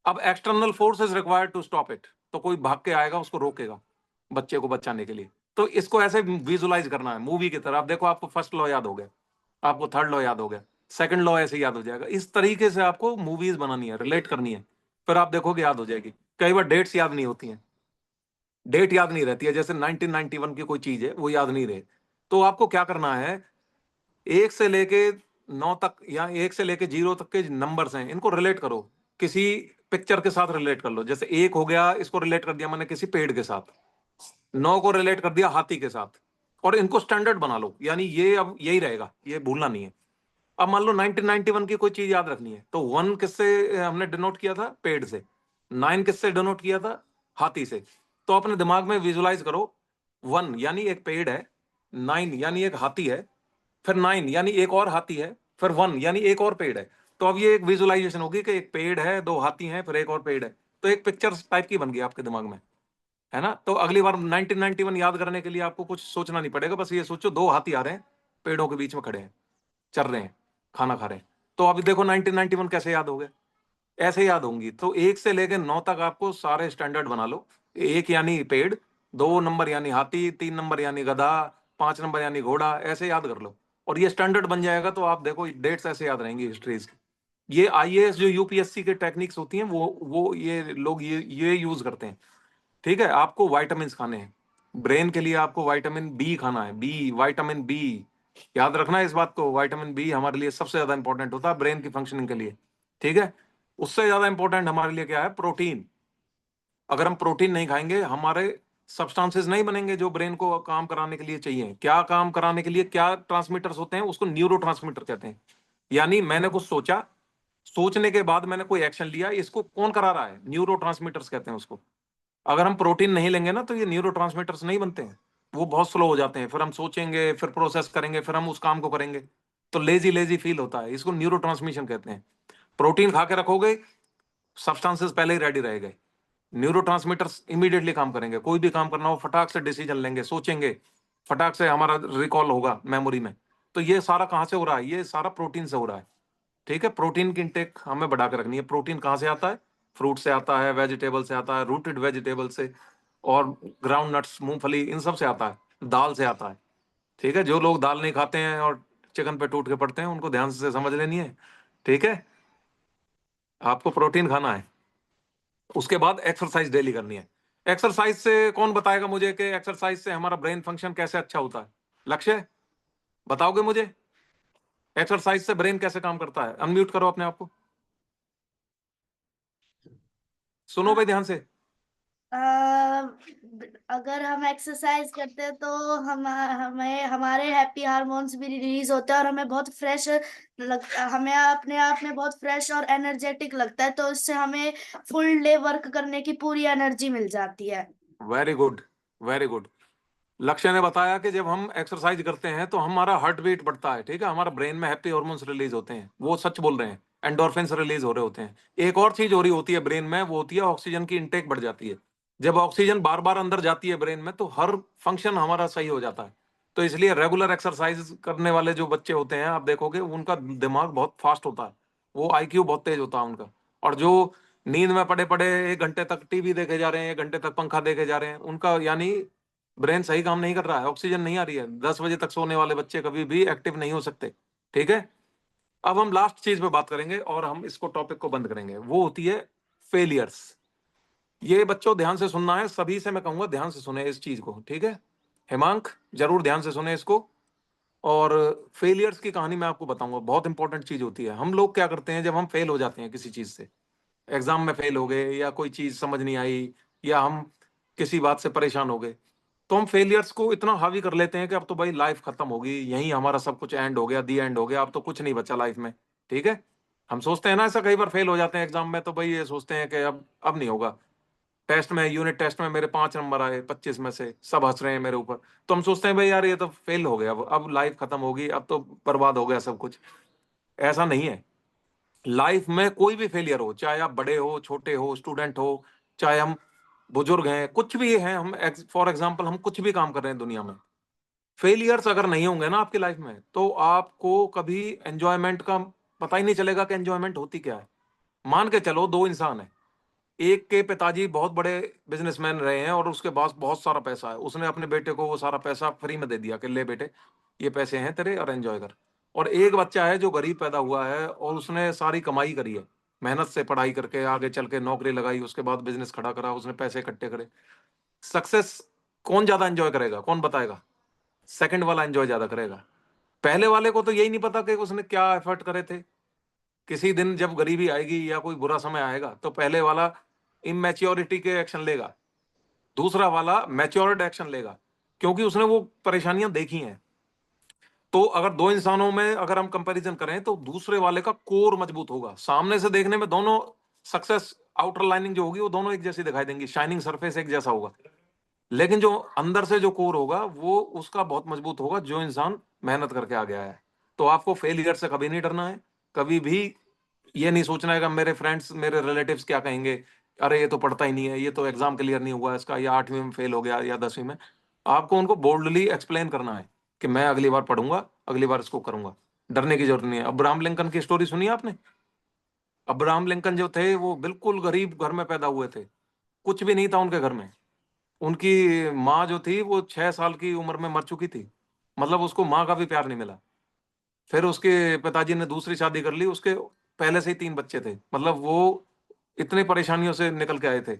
अब external force is required to stop it, तो कोई भाग के आएगा उसको रोकेगा, बच्चे को बचाने के लिए। तो इसको ऐसे विजुअलाइज करना है मूवी की तरह। आप देखो, आपको फर्स्ट लॉ याद हो गया, आपको थर्ड लॉ याद हो गया, सेकंड लॉ ऐसे याद हो जाएगा। इस तरीके से आपको मूवीज बनानी है, रिलेट करनी है, फिर आप देखोगे याद हो जाएगी। कई बार डेट्स याद नहीं होती हैं, डेट याद नहीं रहती है, जैसे 1991 की कोई चीज है वो याद नहीं रहे, तो आपको क्या करना है, एक से लेके 9 तक या एक से लेके 0 तक के नंबर्स हैं, इनको रिलेट करो, किसी पिक्चर के साथ रिलेट कर लो। जैसे एक हो गया, इसको रिलेट कर दिया मैंने किसी पेड़ के साथ, 9 को रिलेट कर दिया हाथी के साथ, और इनको स्टैंडर्ड बना लो, यानी ये अब यही रहेगा, ये भूलना नहीं है। अब मान लो 1991 की कोई चीज याद रखनी है, तो 1 किससे हमने डिनोट किया था? पेड़ से। 9 किससे डिनोट किया था? हाथी से। तो अपने दिमाग में विजुलाइज करो, 1 यानी एक पेड़ है, 9 यानी एक हाथी है, फिर 9 यानी एक और हाथी है, फिर 1 यानी एक और पेड़ है। तो अब ये एक विजुअलाइजेशन होगी कि एक पेड़ है, 2 हाथी हैं, फिर एक और पेड़ है। तो एक पिक्चर टाइप की बन गई आपके दिमाग में, है ना? तो अगली बार 1991 याद करने के लिए आपको कुछ सोचना नहीं पड़ेगा, बस ये सोचो 2 हाथी आ रहे हैं, पेड़ों के बीच में खड़े हैं, चल रहे हैं, खाना खा रहे हैं। तो अभी देखो 1991 कैसे याद हो गए? ऐसे याद होंगी। तो 1 से लेकर 9 तक आपको सारे स्टैंडर्ड बना लो। 1 यानी पेड़, 2 नंबर यानी हाथी, 3 नंबर यानी गधा, 5 नंबर यानी घोड़ा, ऐसे याद कर लो। और ये स्टैंडर्ड बन जाएगा, तो आप देखो डेट्स ऐसे याद रहेंगी हिस्ट्रीज की। ये आईएएस जो यूपीएससी के टेक्निक्स होती हैं, वो ये लोग ये यूज करते हैं। ठीक है, आपको वाइटामिन खाने हैं, ब्रेन के लिए आपको विटामिन बी खाना है, बी, विटामिन बी। याद रखना है इस बात को, विटामिन बी हमारे लिए सबसे ज्यादा इंपॉर्टेंट होता है ब्रेन की फंक्शनिंग के लिए। ठीक है, उससे ज्यादा इंपॉर्टेंट हमारे लिए क्या है? प्रोटीन। अगर हम प्रोटीन नहीं खाएंगे, हमारे सब्सटेंसेस नहीं बनेंगे जो ब्रेन को काम कराने के लिए चाहिए। क्या काम कराने के लिए क्या ट्रांसमीटर्स होते हैं? उसको न्यूरो कहते हैं। यानी मैंने कुछ सोचा, सोचने के बाद मैंने कोई एक्शन लिया, इसको कौन करा रहा है? न्यूरो कहते हैं उसको। अगर हम प्रोटीन नहीं लेंगे ना, तो ये न्यूरो नहीं बनते हैं, वो बहुत स्लो हो जाते हैं। फिर हम सोचेंगे, फिर प्रोसेस करेंगे, फिर हम उस काम को करेंगे, तो लेजी लेजी फील होता है। इसको न्यूरो कहते हैं। प्रोटीन खा के रखोगे, सब्सटेंसेस पहले ही रेडी रहेंगे, न्यूरो इमीडिएटली काम करेंगे। कोई भी काम करना हो, फटाक से डिसीजन लेंगे, सोचेंगे, फटाक से हमारा रिकॉल होगा मेमोरी में। तो ये सारा कहाँ से हो रहा है? ये सारा प्रोटीन से हो रहा है। ठीक है, प्रोटीन की इंटेक हमें बढ़ा के रखनी है। प्रोटीन कहाँ से आता है? फ्रूट से आता है, वेजिटेबल से आता है, रूटेड वेजिटेबल से, और ग्राउंड नट्स, मूंगफली, इन सब से आता है, दाल से आता है। ठीक है, जो लोग दाल नहीं खाते हैं और चिकन पे टूट के पड़ते हैं, उनको ध्यान से समझ लेनी है। ठीक है, आपको प्रोटीन खाना है। उसके बाद एक्सरसाइज डेली करनी है। एक्सरसाइज से कौन बताएगा मुझे कि एक्सरसाइज से हमारा ब्रेन फंक्शन कैसे अच्छा होता है? लक्ष्य, बताओगे मुझे एक्सरसाइज से ब्रेन कैसे काम करता है? अनम्यूट करो अपने आप को, सुनो भाई ध्यान से। अ, अगर हम एक्सरसाइज करते हैं तो हम हमें हमारे हैप्पी हार्मोन्स भी रिलीज होते हैं और हमें बहुत फ्रेश हमें अपने आप में बहुत फ्रेश और एनर्जेटिक लगता है, तो इससे हमें फुल डे वर्क करने की पूरी एनर्जी मिल जाती है। Very good, very good. लक्ष्य ने बताया कि जब हम एक्सरसाइज करते हैं तो हमारा हार्ट बीट बढ़ता है। ठीक है, हमारा ब्रेन में हैप्पी हार्मोन्स रिलीज होते हैं, वो सच बोल रहे हैं, एंडोर्फिन्स रिलीज हो रहे होते हैं। एक और चीज हो रही होती है ब्रेन में, वो होती है ऑक्सीजन की इनटेक बढ़ जाती है। जब ऑक्सीजन बार बार अंदर जाती है ब्रेन में तो हर फंक्शन हमारा सही हो जाता है। तो इसलिए रेगुलर एक्सरसाइज करने वाले जो बच्चे होते हैं, आप देखोगे उनका दिमाग बहुत फास्ट होता है, वो आईक्यू बहुत तेज होता है उनका। और जो नींद में पड़े पड़े 1 घंटे तक टीवी देखे जा रहे हैं, 1 घंटे तक पंखा देखे जा रहे हैं, उनका यानी ब्रेन सही काम नहीं कर रहा है, ऑक्सीजन नहीं आ रही है। 10 बजे तक सोने वाले बच्चे कभी भी एक्टिव नहीं हो सकते। ठीक है, अब हम लास्ट चीज पे बात करेंगे और हम इसको टॉपिक को बंद करेंगे, वो होती है फेलियर्स। ये बच्चों ध्यान से सुनना है, सभी से मैं कहूंगा ध्यान से सुने इस चीज को। ठीक है, हेमांक जरूर ध्यान से सुने इसको। और फेलियर्स की कहानी मैं आपको बताऊंगा, बहुत इंपॉर्टेंट चीज होती है। हम लोग क्या करते हैं जब हम फेल हो जाते हैं किसी चीज से, एग्जाम में फेल हो गए या कोई चीज समझ नहीं आई या हम किसी बात से परेशान हो गए, तो हम फेलियर्स को इतना हावी कर लेते हैं कि अब तो भाई लाइफ खत्म होगी, यही हमारा सब कुछ एंड हो गया, दी एंड हो गया, अब तो कुछ नहीं बचा लाइफ में। ठीक है, हम सोचते हैं ना ऐसा, कई बार फेल हो जाते हैं एग्जाम में तो भाई ये सोचते हैं कि अब नहीं होगा। टेस्ट में, यूनिट टेस्ट में मेरे 5 नंबर आए 25 में से, सब हंस रहे हैं मेरे ऊपर, तो हम सोचते हैं भाई यार ये तो फेल हो गया, अब लाइफ खत्म होगी, अब तो बर्बाद हो गया सब कुछ। ऐसा नहीं है। लाइफ में कोई भी फेलियर हो, चाहे आप बड़े हो, छोटे हो, स्टूडेंट हो, चाहे हम बुजुर्ग हैं, कुछ भी हैं, हम फॉर एग्जांपल हम कुछ भी काम कर रहे हैं दुनिया में, फेलियर्स अगर नहीं होंगे ना आपकी लाइफ में तो आपको कभी एंजॉयमेंट का पता ही नहीं चलेगा कि एंजॉयमेंट होती क्या है। मान के चलो 2 इंसान है, एक के पिताजी बहुत बड़े बिजनेसमैन रहे हैं और उसके पास बहुत सारा पैसा है, उसने अपने बेटे को वो सारा पैसा फ्री में दे दिया कि ले बेटे ये पैसे हैं तेरे और एंजॉय कर। और एक बच्चा है जो गरीब पैदा हुआ है और उसने सारी कमाई करी है, मेहनत से पढ़ाई करके आगे चल के नौकरी लगाई, उसके बाद बिजनेस खड़ा करा, उसने पैसे इकट्ठे करे। सक्सेस कौन ज्यादा एंजॉय करेगा, कौन बताएगा? सेकंड वाला एंजॉय ज्यादा करेगा। पहले वाले को तो यही नहीं पता कि उसने क्या एफर्ट करे थे। किसी दिन जब गरीबी आएगी या कोई बुरा समय आएगा तो पहले वाला इमेच्योरिटी के एक्शन लेगा, दूसरा वाला मैच्योर्ड एक्शन लेगा, क्योंकि उसने वो परेशानियां देखी हैं। तो अगर 2 इंसानों में अगर हम कंपैरिजन करें तो दूसरे वाले का कोर मजबूत होगा। सामने से देखने में दोनों सक्सेस आउटर लाइनिंग जो होगी वो दोनों एक जैसी दिखाई देंगी, शाइनिंग सरफेस एक जैसा होगा, लेकिन जो अंदर से जो कोर होगा वो उसका बहुत मजबूत होगा, जो इंसान मेहनत करके आ गया है। तो आपको फेलियर से कभी नहीं डरना है, कभी भी ये नहीं सोचना है कि मेरे फ्रेंड्स मेरे रिलेटिव्स क्या कहेंगे, अरे ये तो पढ़ता ही नहीं है, ये तो एग्जाम क्लियर नहीं हुआ इसका, या 8वीं में फेल हो गया या 10वीं में। आपको उनको बोल्डली एक्सप्लेन करना है कि मैं अगली बार पढ़ूंगा, अगली बार इसको करूंगा। डरने की जरूरत नहीं है। अब्राहम लिंकन की स्टोरी सुनी है आपने? अब्राहम लिंकन जो थे वो बिल्कुल गरीब घर में पैदा हुए थे, कुछ भी नहीं था उनके घर में। उनकी माँ जो थी वो 6 साल की उम्र में मर चुकी थी, मतलब उसको माँ का भी प्यार नहीं मिला। फिर उसके पिताजी ने दूसरी शादी कर ली, उसके पहले से ही 3 बच्चे थे, मतलब वो इतनी परेशानियों से निकल के आए थे।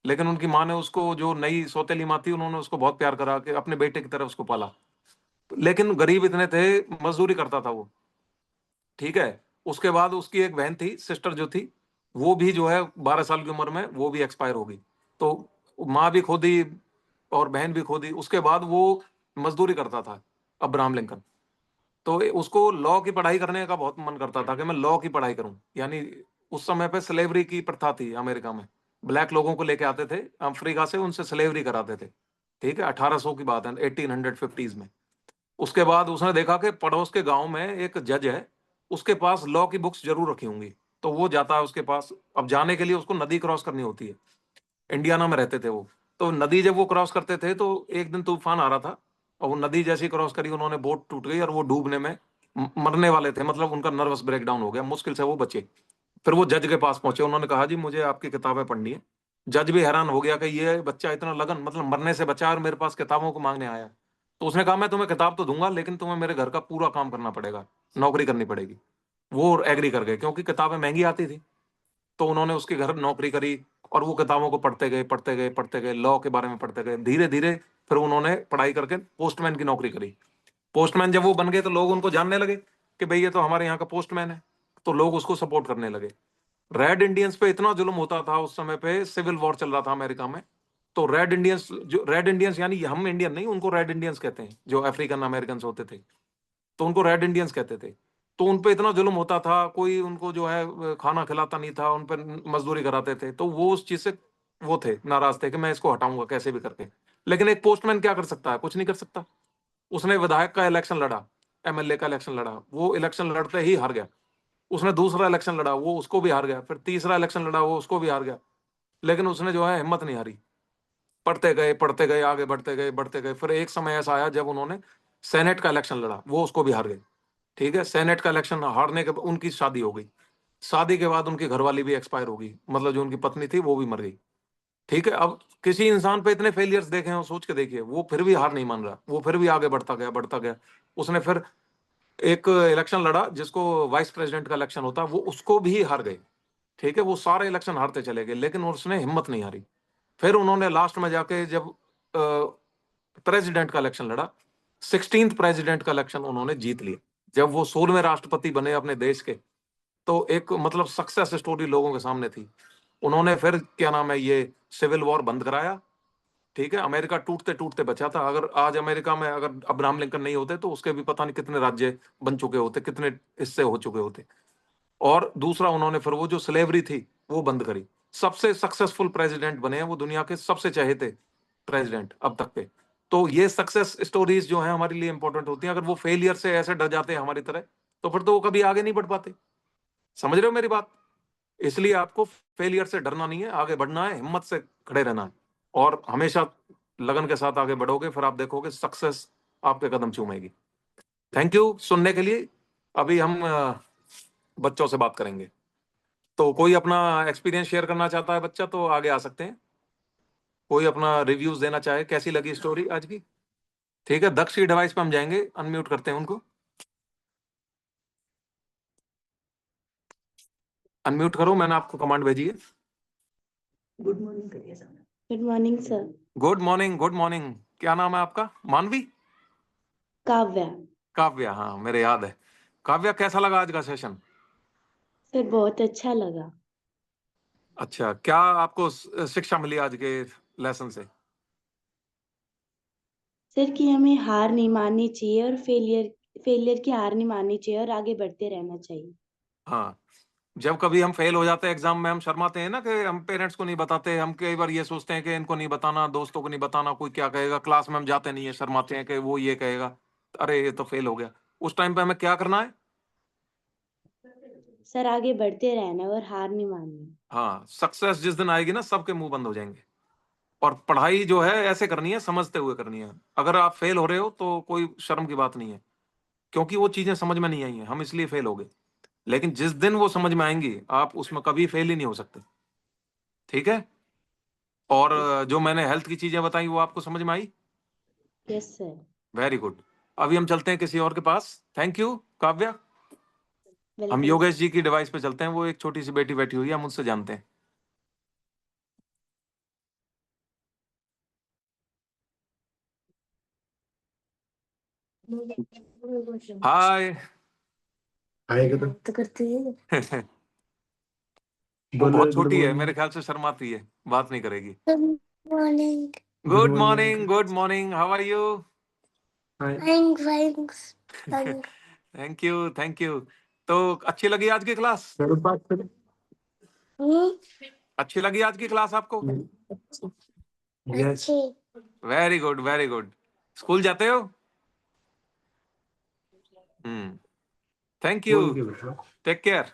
लेकिन उनकी माँ ने उसको, जो नई सौतेली माँ थी, उन्होंने उसको बहुत प्यार करा के अपने बेटे की तरह उसको पाला। लेकिन गरीब इतने थे, मजदूरी करता था वो। ठीक है, उसके बाद उसकी एक बहन थी, सिस्टर जो थी, वो भी जो है 12 साल की उम्र में वो भी एक्सपायर हो गई। तो माँ भी खो दी और बहन भी खो दी। उसके बाद वो मजदूरी करता था अब्राहम लिंकन। तो उसको लॉ की पढ़ाई करने का बहुत मन करता था कि मैं लॉ की पढ़ाई करूं, यानी उस समय पे स्लेवरी की प्रथा थी अमेरिका में, ब्लैक लोगों को लेके आते थे अफ्रीका से, उनसे स्लेवरी कराते थे। ठीक है, 1800 की बात है, 1850s में। उसके बाद उसने देखा कि पड़ोस के गांव में एक जज है, उसके पास लॉ की बुक्स जरूर रखी होंगी। तो वो जाता है उसके पास। अब जाने के लिए उसको नदी क्रॉस करनी होती है, इंडियाना में रहते थे वो। तो नदी जब वो क्रॉस करते थे तो एक दिन तूफान आ रहा था, और वो नदी जैसी क्रॉस करी उन्होंने, बोट टूट गई और वो डूबने में मरने वाले थे, मतलब उनका नर्वस ब्रेकडाउन हो गया, मुश्किल से वो बचे। फिर वो जज के पास पहुंचे, उन्होंने कहा जी मुझे आपकी किताबें पढ़नी है, जज भी हैरान हो गया कि ये बच्चा इतना लगन, मतलब मरने से बचा और मेरे पास किताबों को मांगने आया। तो उसने कहा मैं तुम्हें किताब तो दूंगा, लेकिन तुम्हें मेरे घर का पूरा काम करना पड़ेगा, नौकरी करनी पड़ेगी। वो एग्री कर गए, क्योंकि किताबें महंगी आती थी। तो उन्होंने उसके घर नौकरी करी, और वो किताबों को पढ़ते गए, पढ़ते गए, पढ़ते गए, लॉ के बारे में पढ़ते गए। धीरे धीरे फिर उन्होंने पढ़ाई करके पोस्टमैन की नौकरी करी। पोस्टमैन जब वो बन गए तो लोग उनको जानने लगे कि भाई ये तो हमारे यहाँ का पोस्टमैन है। तो लोग उसको सपोर्ट करने लगे। रेड इंडियंस पे इतना जुल्म होता था उस समय पे, सिविल वॉर चल रहा था अमेरिका में। तो रेड इंडियंस यानी हम इंडियन नहीं, उनको रेड इंडियंस कहते हैं, जो अफ्रीकन अमेरिकन होते थे, तो उनको रेड इंडियंस कहते थे। तो उन पे इतना जुल्म होता था, कोई उनको जो है खाना खिलाता नहीं था, उन पर मजदूरी कराते थे। तो वो उस चीज से वो थे, नाराज थे कि मैं इसको हटाऊंगा कैसे भी करके। लेकिन एक पोस्टमैन क्या कर सकता है? कुछ नहीं कर सकता। उसने विधायक का इलेक्शन लड़ा, एमएलए का इलेक्शन लड़ा, वो इलेक्शन लड़ते ही हार गया। उसने दूसरा इलेक्शन लड़ा, वो उसको भी हार गया। फिर तीसरा इलेक्शन लड़ा, वो उसको भी हार गया। लेकिन उसने जो है हिम्मत नहीं हारी, पढ़ते गए, आगे बढ़ते गए, बढ़ते गए। फिर एक समय ऐसा आया जब उन्होंने सेनेट का इलेक्शन लड़ा, वो उसको भी हार गए। ठीक है, सेनेट का इलेक्शन हारने के बाद उनकी शादी हो गई। शादी के बाद उनकी घरवाली भी एक्सपायर हो गई, मतलब जो उनकी पत्नी थी वो भी मर गई। ठीक है, अब किसी इंसान पे इतने फेलियर्स देखे हैं, सोच के देखिए, वो फिर भी हार नहीं मान रहा, वो फिर भी आगे बढ़ता गया, बढ़ता गया। उसने फिर एक इलेक्शन लड़ा जिसको वाइस प्रेसिडेंट का इलेक्शन होता, वो उसको भी हार गए। ठीक है, वो सारे इलेक्शन हारते चले गए, लेकिन उसने हिम्मत नहीं हारी। फिर उन्होंने लास्ट में जाके जब प्रेसिडेंट का इलेक्शन लड़ा, 16th प्रेसिडेंट का इलेक्शन उन्होंने जीत लिया। जब वो 16वें राष्ट्रपति बने अपने देश के, तो एक मतलब सक्सेस स्टोरी लोगों के सामने थी। उन्होंने फिर क्या नाम है, ये सिविल वॉर बंद कराया। ठीक है, अमेरिका टूटते टूटते बचा था। अगर आज अमेरिका में अगर अब्राहम लिंकन नहीं होते तो उसके भी पता नहीं कितने राज्य बन चुके होते, कितने हिस्से हो चुके होते। और दूसरा, उन्होंने फिर वो जो स्लेवरी थी वो बंद करी। सबसे सक्सेसफुल प्रेसिडेंट बने हैं वो, दुनिया के सबसे चहेते प्रेसिडेंट अब तक के। तो ये सक्सेस स्टोरीज जो है हमारे लिए इंपॉर्टेंट होती हैं। अगर वो फेलियर से ऐसे डर जाते हैं हमारी तरह, तो फिर तो वो कभी आगे नहीं बढ़ पाते। समझ रहे हो मेरी बात? इसलिए आपको फेलियर से डरना नहीं है, आगे बढ़ना है, हिम्मत से खड़े रहना है, और हमेशा लगन के साथ आगे बढ़ोगे, फिर आप देखोगे सक्सेस आपके कदम चूमेगी। थैंक यू सुनने के लिए। अभी हम बच्चों से बात करेंगे। तो कोई अपना एक्सपीरियंस शेयर करना चाहता है बच्चा तो आगे आ सकते हैं। कोई अपना रिव्यूज देना चाहे, कैसी लगी स्टोरी आज की? ठीक है, दक्ष की डिवाइस पे हम जाएंगे, अनम्यूट करते हैं उनको। अनम्यूट करो, मैंने आपको कमांड भेजी है। गुड मॉर्निंग करिए sir. Good morning sir. Good morning, good morning. क्या नाम है आपका? मानवी? काव्या। काव्या, हाँ मेरे याद है। काव्या, कैसा लगा आज का सेशन? सर बहुत अच्छा लगा। अच्छा, क्या आपको शिक्षा मिली आज के लेसन से? सर कि हमें हार नहीं माननी चाहिए और फेलियर की हार नहीं माननी चाहिए और आगे बढ़ते रहना चाहिए। हाँ, जब कभी हम फेल हो जाते हैं एग्जाम में, हम शर्माते हैं ना कि हम पेरेंट्स को नहीं बताते। हम कई बार ये सोचते हैं कि इनको नहीं बताना, दोस्तों को नहीं बताना, कोई क्या कहेगा। क्लास में हम जाते नहीं है, शर्माते हैं कि वो ये कहेगा, अरे ये तो फेल हो गया। उस टाइम पे हमें क्या करना है? सर आगे बढ़ते रहना और हार नहीं माननी। हाँ, सक्सेस जिस दिन आएगी ना, सबके मुंह बंद हो जाएंगे। और पढ़ाई जो है ऐसे करनी है, समझते हुए करनी है। अगर आप फेल हो रहे हो तो कोई शर्म की बात नहीं है, क्योंकि वो चीजें समझ में नहीं आई हैं, हम इसलिए फेल हो गए। लेकिन जिस दिन वो समझ में आएंगी, आप उसमें कभी फेल ही नहीं हो सकते। ठीक है? और जो मैंने हेल्थ की चीजें बताई वो आपको समझ में आई? Yes sir. Very good. अभी हम चलते हैं किसी और के पास। Thank you Kavya. हम वेलकम योगेश सर। जी की डिवाइस पे चलते हैं, वो एक छोटी सी बेटी बैठी हुई है, हम उनसे जानते हैं। हाय। आएगा तो तो करते हैं। वो बोलो बहुत गुड छोटी है, मेरे मॉर्निंग। ख्याल से शर्माती है, बात नहीं करेगी। Good morning. Good good morning, morning. Good morning, how are you? Hi. Thank thank you, thank you. तो अच्छी लगी आज की क्लास? करो बात करो। अच्छी लगी आज की क्लास आपको? Yes. Very good, very good. School जाते हो? Thank you. बोल के बेटा। Take care.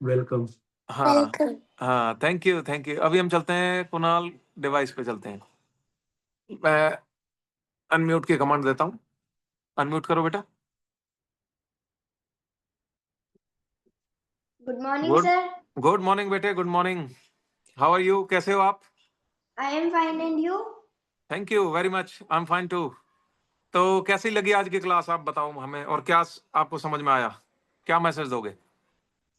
वेलकम। हाँ, हाँ, थैंक यू, थैंक यू। अभी हम चलते हैं कुणाल डिवाइस पे चलते हैं। मैं अनम्यूट की कमांड देता हूँ। अनम्यूट करो बेटा। Good morning good sir. Good morning बेटे, good morning. How are you, कैसे हो आप? I am fine and you? Thank you very much, I am fine too. तो कैसी लगी आज की क्लास, आप बताओ हमें, और क्या आपको समझ में आया, क्या मैसेज दोगे?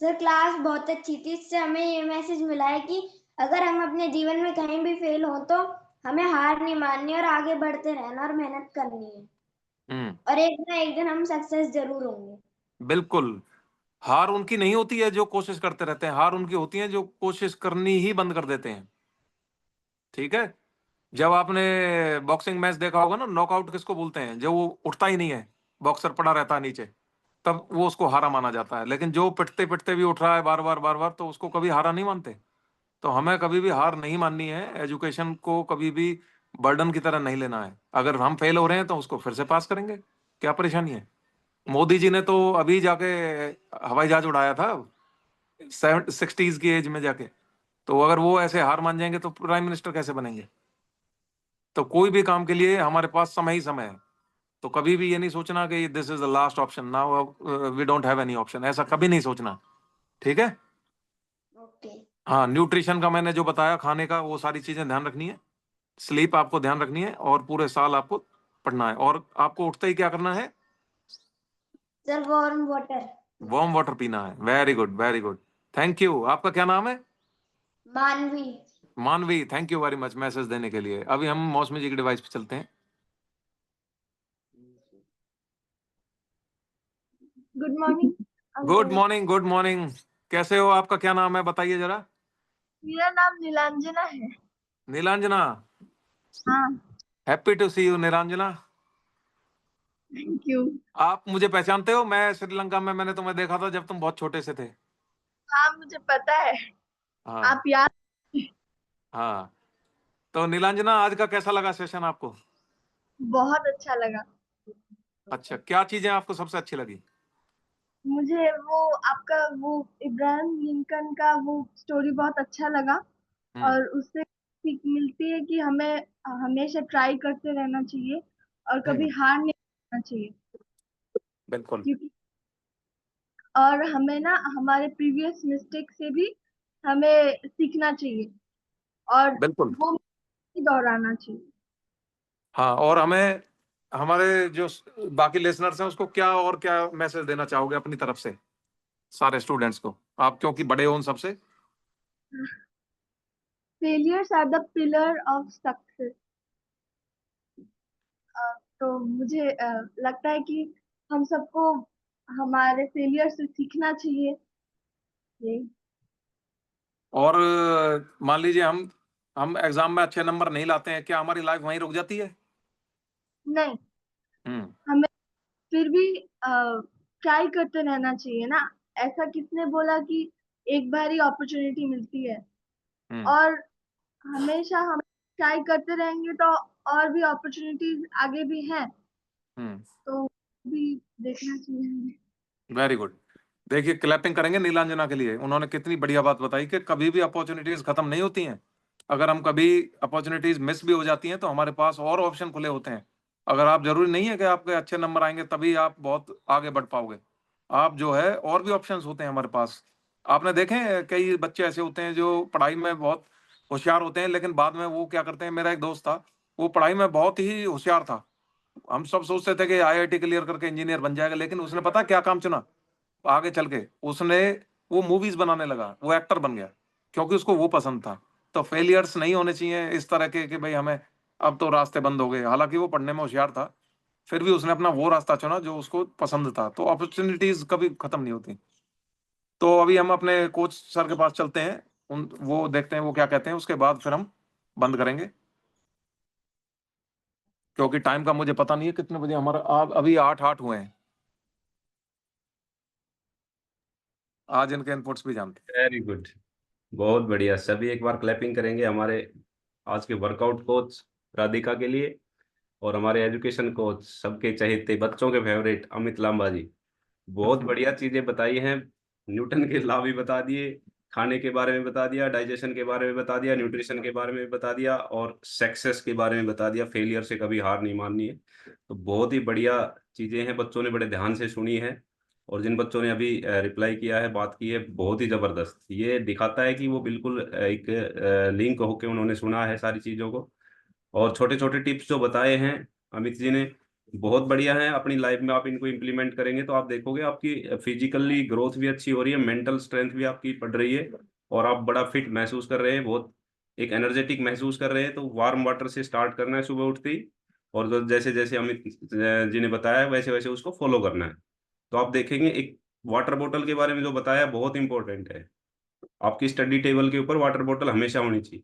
सर क्लास बहुत अच्छी थी, इससे हमें ये मैसेज मिला है कि अगर हम अपने जीवन में कहीं भी फेल हो तो हमें हार नहीं माननी और आगे बढ़ते रहना और मेहनत करनी है, और एक ना एक दिन हम सक्सेस जरूर होंगे। बिल्कुल। हार उनकी नहीं होती है जो कोशिश करते रहते हैं, हार उनकी होती है जो कोशिश करनी ही बंद कर देते हैं। ठीक है। जब आपने बॉक्सिंग मैच देखा होगा ना, नॉकआउट किसको बोलते हैं, जो वो उठता ही नहीं है, बॉक्सर पड़ा रहता है नीचे, तब वो उसको हारा माना जाता है। लेकिन जो पिटते पिटते भी उठ रहा है बार बार बार बार, तो उसको कभी हारा नहीं मानते। तो हमें कभी भी हार नहीं माननी है, एजुकेशन को कभी भी बर्डन की तरह नहीं लेना है। अगर हम फेल हो रहे हैं तो उसको फिर से पास करेंगे, क्या परेशानी है। मोदी जी ने तो अभी जाके हवाई जहाज उड़ाया था 60s की एज में जाके। तो अगर वो ऐसे हार मान जाएंगे तो प्राइम मिनिस्टर कैसे बनेंगे। तो कोई भी काम के लिए हमारे पास समय ही समय है। तो कभी भी ये नहीं सोचना कि this is the last option, now we don't have any option, ऐसा कभी नहीं सोचना। ठीक है। ओके। हाँ, न्यूट्रिशन का मैंने जो बताया, खाने का, वो सारी चीजें ध्यान रखनी है। स्लीप आपको ध्यान रखनी है, और पूरे साल आपको पढ़ना है। और आपको उठते ही क्या करना है? Sir warm water. Warm water पीना है। Very good, very good. Thank you. आपका क्या नाम है? मानवी। मानवी, thank you very much message देने के लिए। अभी हम मौसमी जी की डिवाइस पे चलते हैं। Good morning. Good morning, good morning. कैसे हो, आपका क्या नाम है, बताइए जरा। मेरा नाम नीलांजना है। नीलांजना। हाँ। Happy to see you Niranjana. Thank you. आप मुझे पहचानते हो? मैं श्रीलंका में मैंने तुम्हें देखा था जब तुम बहुत छोटे से थे। हाँ मुझे पता है। हाँ। आप याद। हाँ। तो नीलांजना, आज का कैसा लगा सेशन आपको? बहुत अच्छा लगा। अच्छा, क्या चीजें आपको सबसे अच्छी लगी? मुझे वो आपका वो इब्राहिम लिंकन का वो स्टोरी बहुत अच्छा लगा, हम्म। और उससे सीख मिलती है कि हमें हमेशा ट्राई करते रहना चाहिए और कभी हम्म, हार नहीं मानना चाहिए, बिल्कुल। क्योंकि और हमें ना हमारे प्रीवियस मिस्टेक से भी हमें सीखना चाहिए और बिल्कुल। वो नहीं दोहराना चाहिए। हाँ, और हमें, हमारे जो बाकी लिसनर्स हैं, उसको क्या और क्या मैसेज देना चाहोगे अपनी तरफ से, सारे स्टूडेंट्स को, आप क्योंकि बड़े हो उन सबसे? Failures are the pillar of success. तो मुझे लगता है कि हम सबको हमारे फेलियर से सीखना चाहिए। यही। और मान लीजिए हम एग्जाम में अच्छे नंबर नहीं लाते हैं, क्या हमारी लाइफ वहीं रुक जाती है? नहीं, हम्म। हमें फिर भी ट्राई करते रहना चाहिए ना। ऐसा किसने बोला कि एक बार ही अपॉर्चुनिटी मिलती है, हम्म। और हमेशा हम ट्राई करते रहेंगे तो और भी अपॉर्चुनिटीज आगे भी हैं, हम्म। तो भी देखना चाहिए हमें। Very good. देखिए, क्लैपिंग करेंगे नीलांजना के लिए, उन्होंने कितनी बढ़िया बात बताई कि कभी भी अपॉर्चुनिटीज खत्म नहीं होती हैं। अगर हम कभी अपॉर्चुनिटीज मिस भी हो जाती हैं तो हमारे पास और ऑप्शन खुले होते हैं। अगर आप, जरूरी नहीं है कि आपके अच्छे नंबर आएंगे तभी आप बहुत आगे बढ़ पाओगे। आप जो है, और भी ऑप्शंस होते हैं हमारे पास। आपने देखे हैं, कई बच्चे ऐसे होते हैं जो पढ़ाई में बहुत होशियार होते हैं, लेकिन बाद में वो क्या करते हैं। मेरा एक दोस्त था, वो पढ़ाई में बहुत ही होशियार था। हम सब सोचते थे कि आईआईटी क्लियर करके इंजीनियर बन जाएगा, लेकिन उसने पता क्या काम चुना? आगे चल के उसने, वो मूवीज बनाने लगा, वो एक्टर बन गया, क्योंकि उसको वो पसंद था। तो फेलियर्स नहीं होने चाहिए इस तरह के कि भाई हमें अब तो रास्ते बंद हो गए। हालांकि वो पढ़ने में होशियार था, फिर भी उसने अपना वो रास्ता चुना जो उसको पसंद था। तो अपॉर्चुनिटीज कभी खत्म नहीं होती। तो अभी हम अपने कोच सर के पास चलते हैं, उन वो देखते हैं वो क्या कहते हैं, उसके बाद फिर हम बंद करेंगे। क्योंकि टाइम का मुझे पता नहीं है कितने बजे हमारा, अभी 8 हुए हैं। आज इनके इनपुट्स भी जानते वेरी गुड। बहुत बढ़िया। सभी एक बार क्लैपिंग करेंगे हमारे आज के वर्कआउट कोच राधिका के लिए, और हमारे एजुकेशन कोच, सबके चहेते बच्चों के फेवरेट अमित लांबा जी। बहुत बढ़िया चीजें बताई हैं। न्यूटन के लॉ भी बता दिए, खाने के बारे में बता दिया, डाइजेशन के बारे में बता दिया, न्यूट्रिशन के बारे में बता दिया, और सक्सेस के बारे में बता दिया। फेलियर से कभी हार नहीं माननी है। तो बहुत ही बढ़िया चीजें हैं, बच्चों ने बड़े ध्यान से सुनी है। और जिन बच्चों ने अभी रिप्लाई किया है, बात की है, बहुत ही जबरदस्त। ये दिखाता है कि वो बिल्कुल एक लिंक होके उन्होंने सुना है सारी चीजों को। और छोटे छोटे टिप्स जो बताए हैं अमित जी ने, बहुत बढ़िया है। अपनी लाइफ में आप इनको इम्प्लीमेंट करेंगे तो आप देखोगे आपकी फिजिकली ग्रोथ भी अच्छी हो रही है, मेंटल स्ट्रेंथ भी आपकी बढ़ रही है, और आप बड़ा फिट महसूस कर रहे हैं, बहुत एक एनर्जेटिक महसूस कर रहे हैं। तो वार्म वाटर से स्टार्ट करना है सुबह उठते ही, और जैसे जैसे अमित जी ने बताया वैसे वैसे उसको फॉलो करना है। तो आप देखेंगे एक वाटर बोतल के बारे में जो बताया बहुत इंपॉर्टेंट है। आपकी स्टडी टेबल के ऊपर वाटर बोतल हमेशा होनी चाहिए।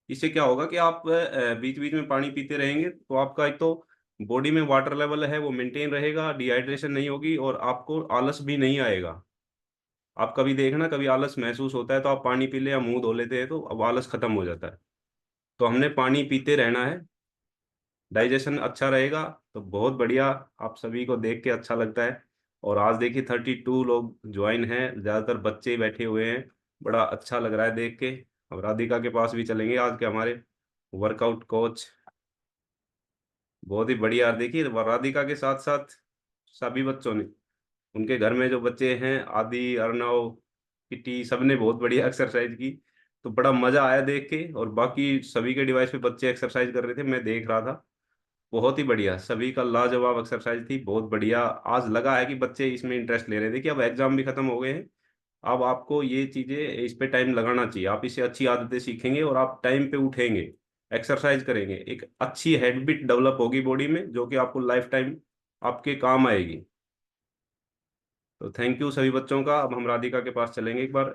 इससे क्या होगा कि आप बीच बीच में पानी पीते रहेंगे तो आपका एक तो बॉडी में वाटर लेवल है वो मेंटेन रहेगा, डिहाइड्रेशन नहीं होगी, और आपको आलस भी नहीं आएगा। आप कभी देखना, कभी आलस महसूस होता है तो आप पानी पी ले या मुंह धो लेते हैं तो अब आलस खत्म हो जाता है। तो हमने पानी पीते रहना है, डाइजेशन अच्छा रहेगा। तो बहुत बढ़िया, आप सभी को देख के अच्छा लगता है। और आज देखिए 32 लोग ज्वाइन हैं, ज्यादातर बच्चे ही बैठे हुए हैं, बड़ा अच्छा लग रहा है देख के। अब राधिका के पास भी चलेंगे, आज के हमारे वर्कआउट कोच बहुत ही बढ़िया। देखिए राधिका के साथ साथ सभी बच्चों ने, उनके घर में जो बच्चे हैं, आदि, अर्णव, किटी, सबने बहुत बढ़िया एक्सरसाइज की। तो बड़ा मजा आया देख के। और बाकी सभी के डिवाइस पे बच्चे एक्सरसाइज कर रहे थे, मैं देख रहा था। बहुत ही बढ़िया, सभी का लाजवाब एक्सरसाइज थी, बहुत बढ़िया। आज लगा है कि बच्चे इसमें इंटरेस्ट ले रहे थे कि अब एग्जाम भी खत्म हो गए हैं, अब आपको ये चीजें इस पे टाइम लगाना चाहिए। आप इससे अच्छी आदतें सीखेंगे और आप टाइम पे उठेंगे, एक्सरसाइज करेंगे, एक अच्छी हैबिट डेवलप होगी बॉडी में जो कि आपको लाइफ टाइम आपके काम आएगी। तो थैंक यू सभी बच्चों का। अब हम राधिका के पास चलेंगे एक बार।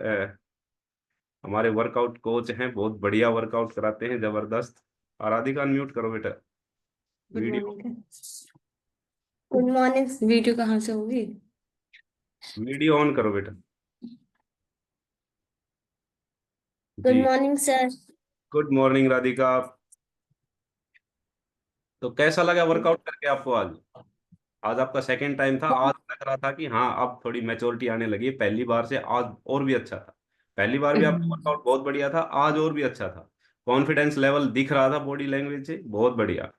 हमारे वर्कआउट कोच हैं, बहुत बढ़िया वर्कआउट कराते हैं, जबरदस्त। राधिका अनम्यूट करो बेटा वीडियो। Good morning. वीडियो कहाँ से होगी? वीडियो ऑन करो बेटा गुड जी। Morning sir. Good morning Radhika. तो कैसा लगा वर्कआउट करके आपको आज? आज आपका सेकंड टाइम था, आज लग रहा था कि हाँ अब थोड़ी मैच्योरिटी आने लगी है, पहली बार से आज और भी अच्छा था। पहली बार भी आपका वर्कआउट बहुत बढ़िया था, आज और भी अच्छा था। कॉन्फिडेंस लेवल दिख रहा था बॉडी लैंग्वेज से, बहुत बढ़िया।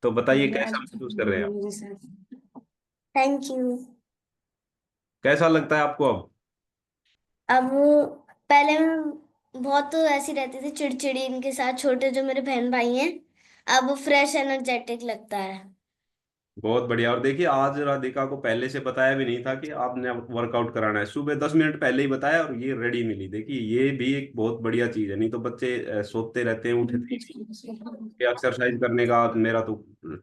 तो बताइए कैसा महसूस कर रहे हैं आप? Thank you. कैसा लगता है आपको अब? अब पहले मैं बहुत तो ऐसी रहती थी चिड़चिड़ी इनके साथ, छोटे जो मेरे बहन भाई हैं। अब फ्रेश एनर्जेटिक लगता है। बहुत बढ़िया। और देखिए आज राधिका को पहले से बताया भी नहीं था कि आपने वर्कआउट कराना है, सुबह 10 मिनट पहले ही बताया और ये रेडी मिली। देखिए ये भी एक बहुत बढ़िया चीज है, नहीं तो बच्चे सोते रहते हैं, उठते ही नहीं, एक्सरसाइज करने का मेरा तो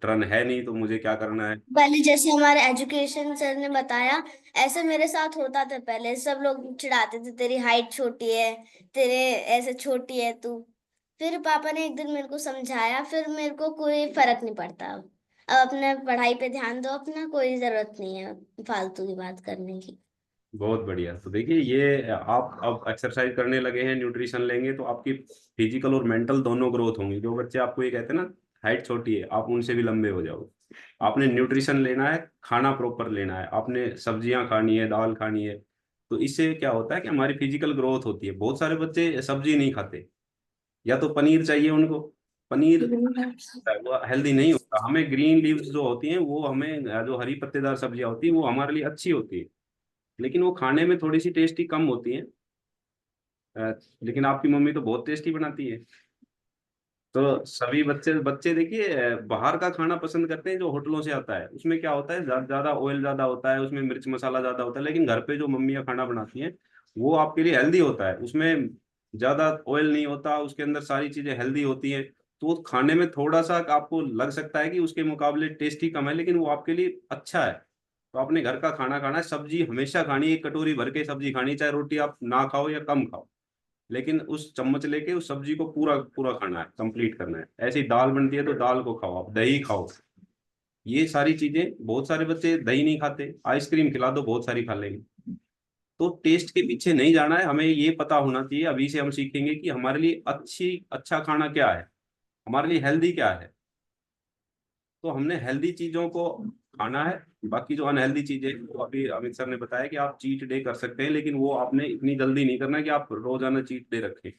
टर्न है नहीं तो मुझे क्या करना है। पहले जैसे हमारे एजुकेशन सर ने बताया, ऐसे मेरे साथ होता था। पहले सब लोग चिढ़ाते थे, तेरी हाइट छोटी है, तेरे ऐसे छोटी है तू। फिर पापा ने एक दिन मेरे को समझाया, फिर मेरे को कोई फर्क नहीं पड़ता। अब अपने पढ़ाई पे ध्यान दो, अपना कोई जरूरत नहीं है फालतू की बात करने की। बहुत बढ़िया। तो देखिए ये आप अब एक्सरसाइज करने लगे हैं, न्यूट्रिशन लेंगे तो आपकी फिजिकल और मेंटल दोनों ग्रोथ होंगी। जो बच्चे आपको ये कहते हैं ना हाइट छोटी है, आप उनसे भी लंबे हो जाओगे। आपने न्यूट्रिशन लेना है, खाना प्रॉपर लेना है, आपने सब्जियां खानी है, दाल खानी है। तो इससे क्या होता है कि हमारी फिजिकल ग्रोथ होती है। बहुत सारे बच्चे सब्जी नहीं खाते, या तो पनीर चाहिए उनको, पनीर वो हेल्दी नहीं होता। हमें ग्रीन लीव्स जो होती हैं वो हमें, जो हरी पत्तेदार सब्जियां होती हैं वो हमारे लिए अच्छी होती है, लेकिन वो खाने में थोड़ी सी टेस्टी कम होती हैं। लेकिन आपकी मम्मी तो बहुत टेस्टी बनाती है। तो सभी बच्चे बच्चे देखिए बाहर का खाना पसंद करते हैं जो होटलों से आता है, उसमें क्या होता है ज्यादा ऑयल ज्यादा होता है, उसमें मिर्च मसाला ज्यादा होता है। लेकिन घर पे जो मम्मियाँ खाना बनाती हैं वो आपके लिए हेल्दी होता है, उसमें ज्यादा ऑयल नहीं होता, उसके अंदर सारी चीजें हेल्दी होती हैं। तो वो खाने में थोड़ा सा आपको लग सकता है कि उसके मुकाबले टेस्टी कम है, लेकिन वो आपके लिए अच्छा है। तो आपने घर का खाना खाना है, सब्जी हमेशा खानी है, एक कटोरी भर के सब्जी खानी, चाहे रोटी आप ना खाओ या कम खाओ, लेकिन उस चम्मच लेके उस सब्जी को पूरा पूरा खाना है, कंप्लीट करना है। ऐसी दाल बनती है तो दाल को खाओ, आप दही खाओ, ये सारी चीजें। बहुत सारे बच्चे दही नहीं खाते, आइसक्रीम खिला दो बहुत सारी खा लेंगे। तो टेस्ट के पीछे नहीं जाना है, हमें ये पता होना चाहिए। अभी से हम सीखेंगे कि हमारे लिए अच्छा खाना क्या है, हमारे लिए हेल्दी क्या है। तो हमने हेल्दी चीजों को खाना है। बाकी जो अनहेल्दी चीजें, तो अभी अमित सर ने बताया कि आप चीट डे कर सकते हैं, लेकिन वो आपने इतनी जल्दी नहीं करना है कि आप रोजाना चीट डे रखें।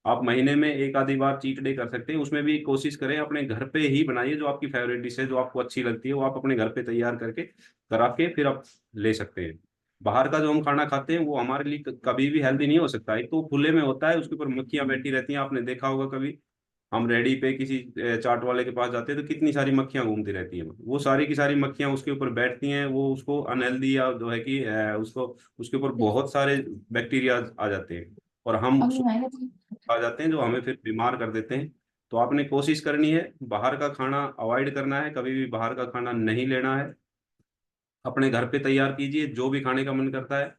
आप महीने में एक आधी बार चीट डे कर सकते हैं, उसमें भी कोशिश करें अपने घर पे ही बनाइए। जो आपकी फेवरेट डिश है, जो आपको अच्छी लगती है, वो आप अपने घर पे तैयार करके करा के फिर आप ले सकते हैं। बाहर का जो हम खाना खाते हैं वो हमारे लिए कभी भी हेल्दी नहीं हो सकता। एक तो खुले में होता है, उसके ऊपर मक्खियां बैठी रहती हैं, आपने देखा होगा कभी। हम रेडी पे किसी चाट वाले के पास जाते हैं तो कितनी सारी मक्खियां घूमती रहती हैं, वो सारी की सारी मक्खियां उसके ऊपर बैठती हैं, वो उसको अनहेल्दी या जो है कि उसको उसके ऊपर बहुत सारे बैक्टीरिया आ जाते हैं और हम आ जाते हैं, जो हमें फिर बीमार कर देते हैं। तो आपने कोशिश करनी है, बाहर का खाना अवॉइड करना है, कभी भी बाहर का खाना नहीं लेना है। अपने घर पे तैयार कीजिए जो भी खाने का मन करता है,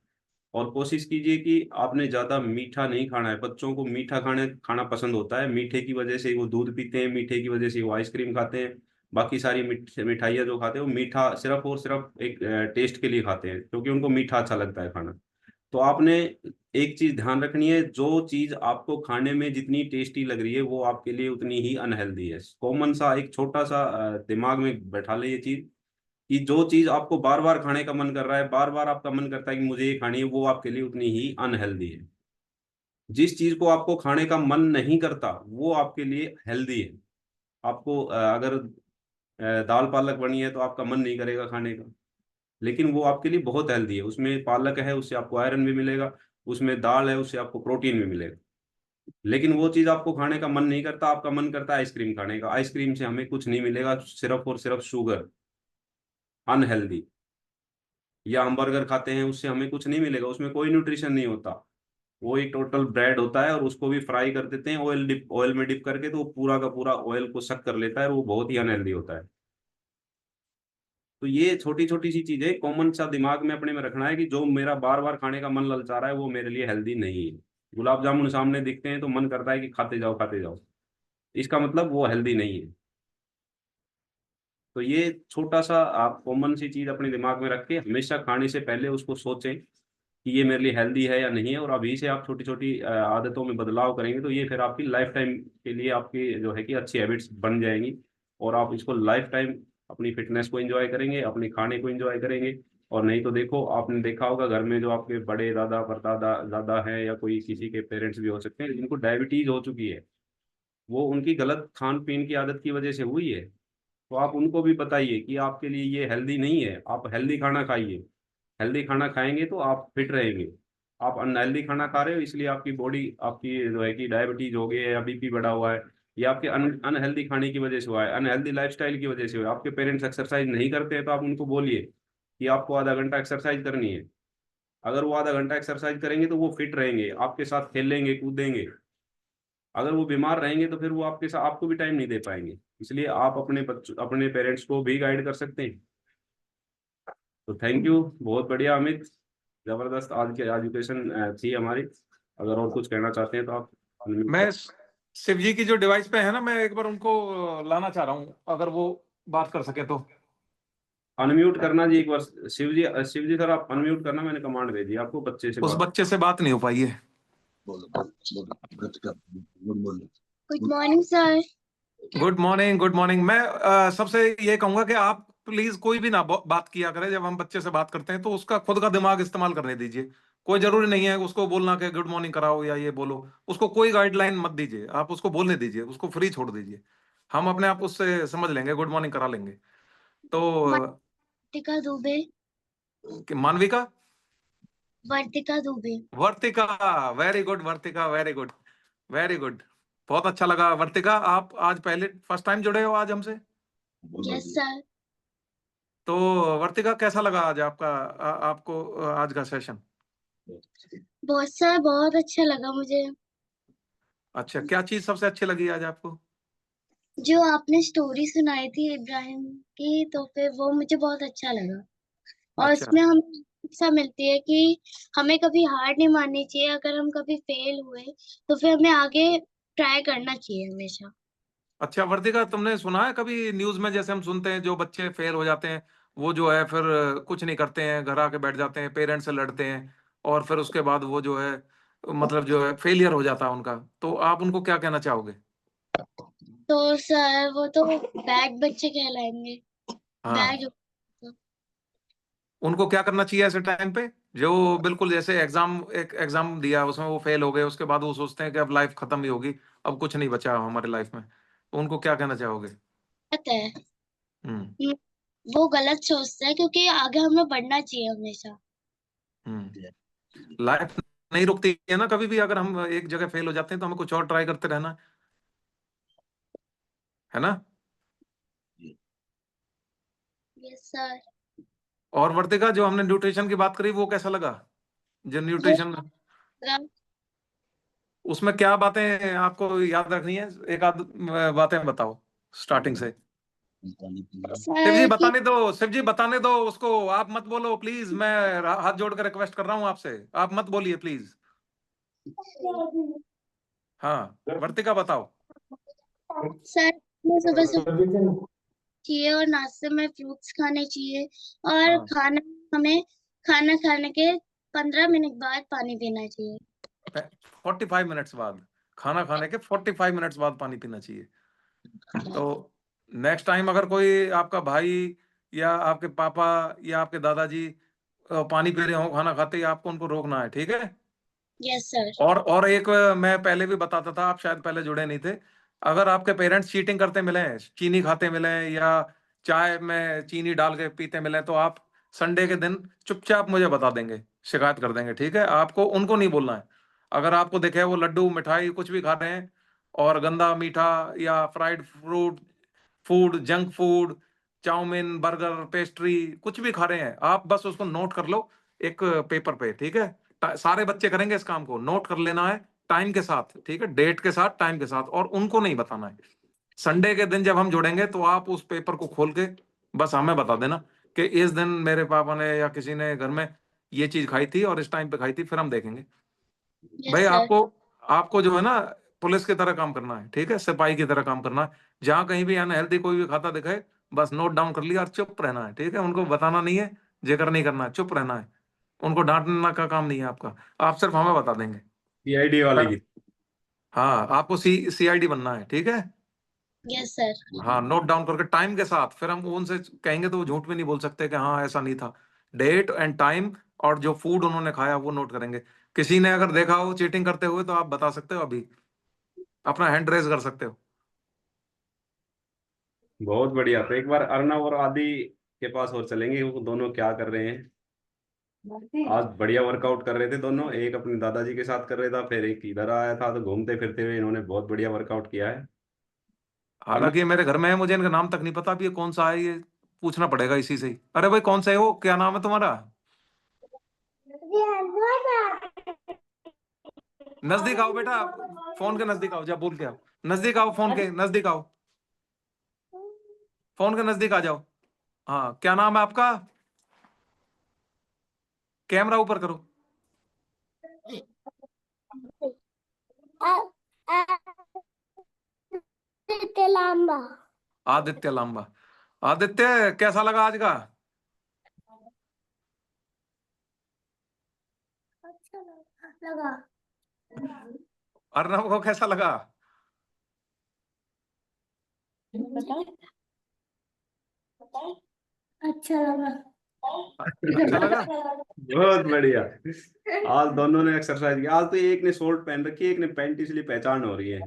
और कोशिश कीजिए कि आपने ज्यादा मीठा नहीं खाना है। बच्चों को मीठा खाना पसंद होता है, मीठे की वजह से वो दूध पीते हैं, मीठे की वजह से वो आइसक्रीम खाते हैं, बाकी सारी मिठाइयाँ जो खाते हैं वो मीठा सिर्फ और सिर्फ एक टेस्ट के लिए खाते हैं, क्योंकि उनको मीठा अच्छा लगता है खाना। तो आपने एक चीज ध्यान रखनी है, जो चीज आपको खाने में जितनी टेस्टी लग रही है वो आपके लिए उतनी ही अनहेल्दी है। कॉमन सा एक छोटा सा दिमाग में बैठा ले ये चीज, कि जो चीज आपको बार बार खाने का मन कर रहा है, बार बार आपका मन करता है कि मुझे ये खानी है, वो आपके लिए उतनी ही अनहेल्दी है। जिस चीज को आपको खाने का मन नहीं करता वो आपके लिए हेल्दी है। आपको अगर दाल पालक बनी है तो आपका मन नहीं करेगा खाने का, लेकिन वो आपके लिए बहुत हेल्दी है। उसमें पालक है, उससे आपको आयरन भी मिलेगा, उसमें दाल है, उससे आपको प्रोटीन भी मिलेगा। लेकिन वो चीज आपको खाने का मन नहीं करता, आपका मन करता है आइसक्रीम खाने का। आइसक्रीम से हमें कुछ नहीं मिलेगा, सिर्फ और सिर्फ शुगर, अनहेल्दी। या हम बर्गर खाते हैं, उससे हमें कुछ नहीं मिलेगा, उसमें कोई न्यूट्रिशन नहीं होता। वो एक टोटल ब्रेड होता है और उसको भी फ्राई कर देते हैं ऑयल में डिप करके, तो वो पूरा का पूरा ऑयल को सक कर लेता है और वो बहुत ही अनहेल्दी होता है। तो ये छोटी छोटी सी चीजें कॉमन सा दिमाग में अपने में रखना है, कि जो मेरा बार बार खाने का मन ललचा रहा है वो मेरे लिए हेल्दी नहीं है। गुलाब जामुन सामने दिखते हैं तो मन करता है कि खाते जाओ खाते जाओ, इसका मतलब वो हेल्दी नहीं है। तो ये छोटा सा आप कॉमन सी चीज अपने दिमाग में रख के हमेशा खाने से पहले उसको सोचें कि ये मेरे लिए हेल्दी है या नहीं है, और अभी से आप छोटी छोटी आदतों में बदलाव करेंगे तो ये फिर आपकी लाइफ टाइम के लिए आपकी जो है कि अच्छी हैबिट्स बन जाएंगी, और आप इसको लाइफ टाइम अपनी फिटनेस को एंजॉय करेंगे, अपने खाने को एंजॉय करेंगे। और नहीं तो देखो, आपने देखा होगा घर में जो आपके बड़े दादा परदादा दादा हैं, या कोई किसी के पेरेंट्स भी हो सकते हैं जिनको डायबिटीज हो चुकी है, वो उनकी गलत खान पीन की आदत की वजह से हुई है। तो आप उनको भी बताइए कि आपके लिए ये हेल्दी नहीं है, आप हेल्दी खाना खाइए। हेल्दी खाना खाएंगे तो आप फिट रहेंगे। आप अनहेल्दी खाना खा रहे हो इसलिए आपकी बॉडी, आपकी जो है कि डायबिटीज हो गई है या बीपी बढ़ा हुआ है, या आपके अनहेल्दी खाने की वजह से हुआ है, अनहेल्दी लाइफस्टाइल की वजह से हुआ है। आपके पेरेंट्स एक्सरसाइज नहीं करते हैं तो आप उनको बोलिए कि आपको आधा घंटा एक्सरसाइज करनी है। अगर वो आधा घंटा एक्सरसाइज करेंगे तो वो फिट रहेंगे, आपके साथ खेलेंगे कूदेंगे। अगर वो बीमार रहेंगे तो फिर वो आपके साथ आपको भी टाइम नहीं दे पाएंगे। इसलिए आप अपने बच्चों, अपने पेरेंट्स को भी गाइड कर सकते हैं। तो थैंक यू, बहुत बढ़िया अमित, जबरदस्त आज की एजुकेशन थी हमारी। अगर और कुछ कहना चाहते हैं तो आप unmute मैं शिव जी की जो डिवाइस पे है ना, मैं एक बार उनको लाना चाह रहा हूँ, अगर वो बात कर सके तो। अनम्यूट करना जी एक बार। शिव जी सर आप अनम्यूट करना, मैंने कमांड भेजी आपको, बच्चे से उस बात। बच्चे से बात नहीं हो पाई है। Good morning sir. Good morning, good morning. मैं सबसे ये कहूंगा कि आप प्लीज कोई भी ना बात किया करें जब हम बच्चे से बात करते हैं, तो उसका खुद का दिमाग इस्तेमाल करने दीजिए। कोई जरूरी नहीं है उसको बोलना कि गुड मॉर्निंग कराओ या ये बोलो। उसको कोई गाइडलाइन मत दीजिए, आप उसको बोलने दीजिए, उसको फ्री छोड़ दीजिए। हम अपने आप उससे समझ लेंगे, गुड मॉर्निंग करा लेंगे। तो वर्तिका दुबे। मानविका, वर्तिका दुबे। वर्तिका, वेरी गुड वर्तिका, वेरी गुड, वेरी गुड। बहुत अच्छा लगा वर्तिका, आप आज पहले फर्स्ट टाइम जुड़े हो आज हमसे। Yes sir. तो वर्तिका, कैसा लगा आज आपका आपको आज का सेशन? बहुत सर, बहुत अच्छा लगा मुझे। अच्छा, क्या चीज सबसे अच्छी लगी आज आपको? जो आपने स्टोरी सुनाई थी इब्राहिम की, तो फिर वो मुझे बहुत अच्छा लगा। और अच्छा, उसमें हमें शिक्षा मिलती है कि हमें कभी हार नहीं माननी चाहिए। अगर हम कभी फेल हुए तो फिर हमें आगे ट्राई करना चाहिए हमेशा। अच्छा वर्तिका, तुमने सुना है कभी न्यूज में, जैसे हम सुनते हैं जो बच्चे फेल हो जाते हैं, वो जो है फिर कुछ नहीं करते हैं, घर आके बैठ जाते हैं, पेरेंट्स से लड़ते हैं, और फिर उसके बाद वो जो है मतलब जो है फेलियर हो जाता है उनका, तो आप उनको क्या कहना चाहोगे? तो सर वो तो बैड बच्चे कहलाएंगे। हाँ, बैड। उनको क्या करना चाहिए ऐसे टाइम पे? जो बिल्कुल जैसे एक एग्जाम दिया उसमें वो फेल हो गए, उसके बाद वो सोचते हैं कि अब लाइफ खत्म ही होगी, अब कुछ नहीं बचा हमारे लाइफ में, तो उनको क्या कहना चाहोगे? गलत है। हम्म वो गलत सोचता है, क्योंकि आगे हमें बढ़ना चाहिए हमेशा। लाइफ नहीं रुकती है ना कभी भी, अगर हम एक जगह फेल हो जाते हैं तो हमें कुछ और ट्राई करते रहना है ना। Yes sir. और वर्तिका, जो हमने न्यूट्रिशन की बात करी वो कैसा लगा? जो न्यूट्रिशन, उसमें क्या बातें आपको याद रखनी है? एक आध बातें बताओ स्टार्टिंग से। शिव जी सर कि बताने दो, शिव जी बताने दो उसको, आप मत बोलो प्लीज, मैं हाथ जोड़ कर रिक्वेस्ट कर रहा हूँ आपसे, आप मत बोलिए प्लीज। हाँ वर्तिका बताओ। सर हमें सुबह सुबह चाहिए और नाश्ते में फ्रूट्स खाने चाहिए, और हाँ हमें खाना खाने के 15 मिनट बाद पानी पीना चाहिए। 45 मिनट्स बाद, खाना खाने के 45 मिनट्स बाद पानी पीना चाहिए। तो नेक्स्ट टाइम अगर कोई आपका भाई या आपके पापा या आपके दादाजी पानी पी रहे हो खाना खाते ही, आपको उनको रोकना है, ठीक है? Yes sir. और एक मैं पहले भी बताता था, आप शायद पहले जुड़े नहीं थे। अगर आपके पेरेंट्स चीटिंग करते मिले, चीनी खाते मिले या चाय में चीनी डाल के पीते मिले, तो आप संडे के दिन चुपचाप मुझे बता देंगे, शिकायत कर देंगे, ठीक है? आपको उनको नहीं बोलना है। अगर आपको दिखे वो लड्डू मिठाई कुछ भी खा रहे हैं और गंदा मीठा या fried fruit food, junk food, chow mein, burger, pastry कुछ भी खा रहे हैं, आप बस उसको नोट कर लो एक पेपर पे, ठीक है? सारे बच्चे करेंगे इस काम को, नोट कर लेना है टाइम के साथ, ठीक है? डेट के साथ, टाइम के साथ, और उनको नहीं बताना है। संडे के दिन जब हम जुड़ेंगे तो आप उस पेपर को खोल के बस हमें बता देना कि इस दिन मेरे पापा ने या किसी ने घर में ये चीज खाई थी और इस टाइम पे खाई थी, फिर हम देखेंगे। भाई यस सर। आपको आपको जो है ना पुलिस की तरह काम करना है, ठीक है? सिपाही की तरह काम करना है। जहां कहीं भी अनहेल्दी कोई भी खाता दिखाए, बस नोट डाउन कर लिया और चुप रहना है, ठीक है? उनको बताना नहीं है, जिक्र नहीं करना है, चुप रहना है। उनको डांटना का काम नहीं है आपका, आप सिर्फ हमें बता देंगे। सीआईडी वाले की। हाँ आपको सीआईडी बनना है, ठीक है? Yes sir. हाँ नोट डाउन करके टाइम के साथ, फिर हम उनसे कहेंगे तो वो झूठ भी नहीं बोल सकते कि हाँ ऐसा नहीं था। डेट एंड टाइम और जो फूड उन्होंने खाया वो नोट करेंगे। किसी ने अगर देखा हो चीटिंग करते हुए तो आप बता सकते हो, अभी अपना हैंड रेज कर सकते हो। बहुत बढ़िया। तो एक बार अर्नव और आदि के पास और चलेंगे, वो दोनों क्या कर रहे हैं। आज बढ़िया वर्कआउट कर रहे थे दोनों, एक अपने दादाजी के साथ कर रहा था, फिर एक इधर आया था, तो घूमते फिरते हुए इन्होंने बहुत बढ़िया वर्कआउट किया है। अर्नव, हालांकि ये मेरे घर में है, मुझे इनका नाम तक नहीं पता, अभी ये कौन सा है ये पूछना पड़ेगा इसी से ही। अरे भाई कौन सा है वो, क्या नाम है तुम्हारा? नजदीक आओ बेटा, फोन के नजदीक आओ, जा बोल के आओ, नजदीक आओ, फोन के नजदीक आओ, फोन के नजदीक आ जाओ। हाँ क्या नाम है आपका? कैमरा ऊपर करो। लांबा। आदित्य लांबा। आदित्य कैसा लगा आज का? अच्छा लगा। अर्नब को कैसा लगा? अच्छा लगा। अच्छा लगा। बहुत बढ़िया। आज दोनों ने एक्सरसाइज की। आज तो एक ने शॉर्ट पहन रखी है, एक ने पैंट, इसलिए पहचान हो रही है।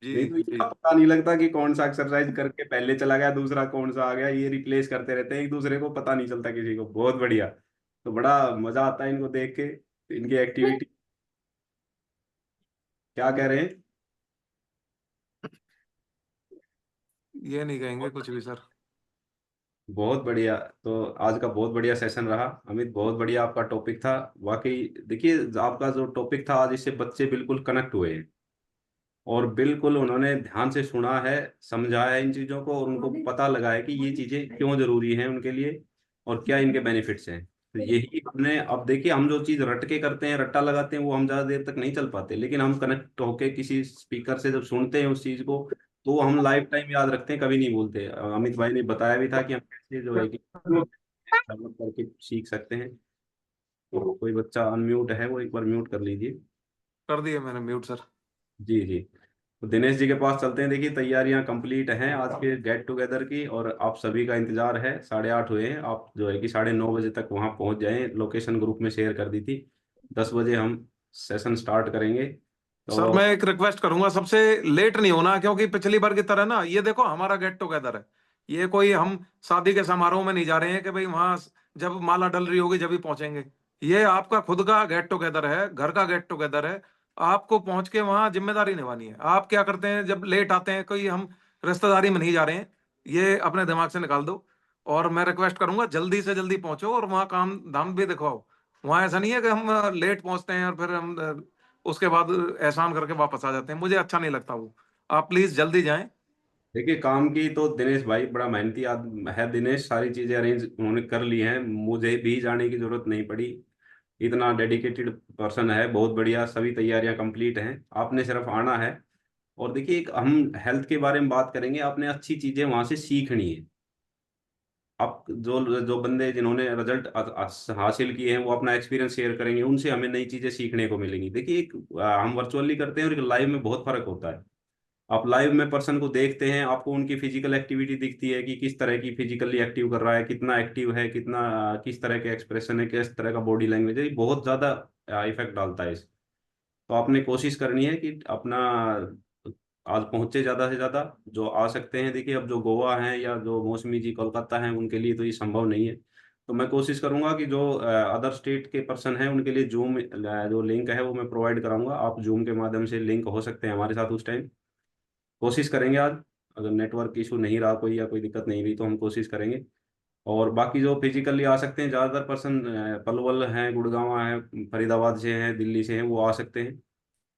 जी नहीं तो ये जी। पता नहीं लगता कि कौन सा एक्सरसाइज करके पहले चला गया, दूसरा कौन सा आ गया। ये रिप्लेस करते रहते हैं एक दूसरे को, पता नहीं चलता किसी को। बहुत बढ़िया। तो बड़ा मजा आता है इनको देख के, इनकी एक्टिविटी। क्या कह रहे हैं? ये नहीं कहेंगे कुछ भी सर। बहुत बढ़िया। तो आज का बहुत बढ़िया सेशन रहा अमित, बहुत बढ़िया आपका टॉपिक था। वाकई देखिए, आपका जो टॉपिक था आज, इससे बच्चे बिल्कुल कनेक्ट हुए हैं और बिल्कुल उन्होंने ध्यान से सुना है, समझा है इन चीज़ों को, और उनको पता लगा है कि ये चीज़ें क्यों जरूरी हैं उनके लिए और क्या इनके बेनिफिट्स हैं। तो यही हमने, अब देखिए, हम जो चीज़ रट के करते हैं, रट्टा लगाते हैं, वो हम ज़्यादा देर तक नहीं चल पाते, लेकिन हम कनेक्ट होके किसी स्पीकर से जब सुनते हैं उस चीज़ को, तो वो हम लाइफ टाइम याद रखते हैं, कभी नहीं भूलते। अमित भाई ने बताया भी था कि हम कैसे जो है कि डेवलप करके सीख सकते हैं। तो कोई बच्चा अनम्यूट है, वो एक बार म्यूट कर लीजिए। कर दिए मैंने म्यूट सर। जी जी। तो दिनेश जी के पास चलते हैं। देखिए तैयारियां कंप्लीट हैं आज के गेट टुगेदर की, और आप सभी का इंतजार है। 8:30 हुए हैं, आप जो है कि 9:30 बजे तक वहां पहुंच जाएं। लोकेशन ग्रुप में शेयर कर दी थी। 10 बजे हम सेशन स्टार्ट करेंगे। सर तो मैं एक रिक्वेस्ट करूंगा, सबसे लेट नहीं होना, क्योंकि पिछली बार की तरह ना, ये देखो हमारा गेट टुगेदर है, ये कोई हम शादी के समारोह में नहीं जा रहे हैं कि भाई वहां जब माला डल रही होगी जब ही पहुंचेंगे। ये आपका खुद का गेट टुगेदर है, घर का गेट टुगेदर है। आपको पहुंच के वहां जिम्मेदारी निभानी है। आप क्या करते हैं जब लेट आते हैं, कोई हम रिश्तेदारी में नहीं जा रहे हैं, ये अपने दिमाग से निकाल दो। और मैं रिक्वेस्ट करूंगा जल्दी से जल्दी पहुंचो और वहां काम धाम भी दिखवाओ। वहां ऐसा नहीं है कि हम लेट पहुंचते हैं और फिर हम उसके बाद एहसान करके वापस आ जाते हैं, मुझे अच्छा नहीं लगता वो। आप प्लीज जल्दी जाएं। देखिए काम की तो दिनेश भाई बड़ा मेहनती आदमी है। दिनेश सारी चीजें अरेंज उन्होंने कर ली हैं, मुझे भी जाने की जरूरत नहीं पड़ी। इतना डेडिकेटेड पर्सन है, बहुत बढ़िया। सभी तैयारियां कंप्लीट हैं, आपने सिर्फ आना है। और देखिए एक हम हेल्थ के बारे में बात करेंगे, आपने अच्छी चीजें वहां से सीखनी है। आप जो जो बंदे जिन्होंने रिजल्ट हासिल किए हैं वो अपना एक्सपीरियंस शेयर करेंगे, उनसे हमें नई चीजें सीखने को मिलेंगी। देखिए एक हम वर्चुअली करते हैं और एक लाइव में बहुत फर्क होता है। आप लाइव में पर्सन को देखते हैं, आपको उनकी फिजिकल एक्टिविटी दिखती है कि किस तरह की फिजिकली एक्टिव कर रहा है, कितना एक्टिव है, कितना किस तरह के एक्सप्रेशन है, किस तरह का बॉडी लैंग्वेज है। ये बहुत ज्यादा इफेक्ट डालता है इस। तो आपने कोशिश करनी है कि अपना आज पहुंचे ज्यादा से ज्यादा जो आ सकते हैं। देखिए अब जो गोवा हैं या जो मौसमी जी कोलकाता हैं उनके लिए तो ये संभव नहीं है। तो मैं कोशिश करूंगा कि जो अदर स्टेट के पर्सन हैं उनके लिए जूम जो लिंक है वो मैं प्रोवाइड कराऊंगा। आप जूम के माध्यम से लिंक हो सकते हैं हमारे साथ उस टाइम। कोशिश करेंगे आज, अगर नेटवर्क इशू नहीं रहा कोई या कोई दिक्कत नहीं रही तो हम कोशिश करेंगे। और बाकी जो फिजिकली आ सकते हैं ज़्यादातर पर्सन पलवल हैं, गुड़गांव हैं, फरीदाबाद से हैं, दिल्ली से हैं, वो आ सकते हैं।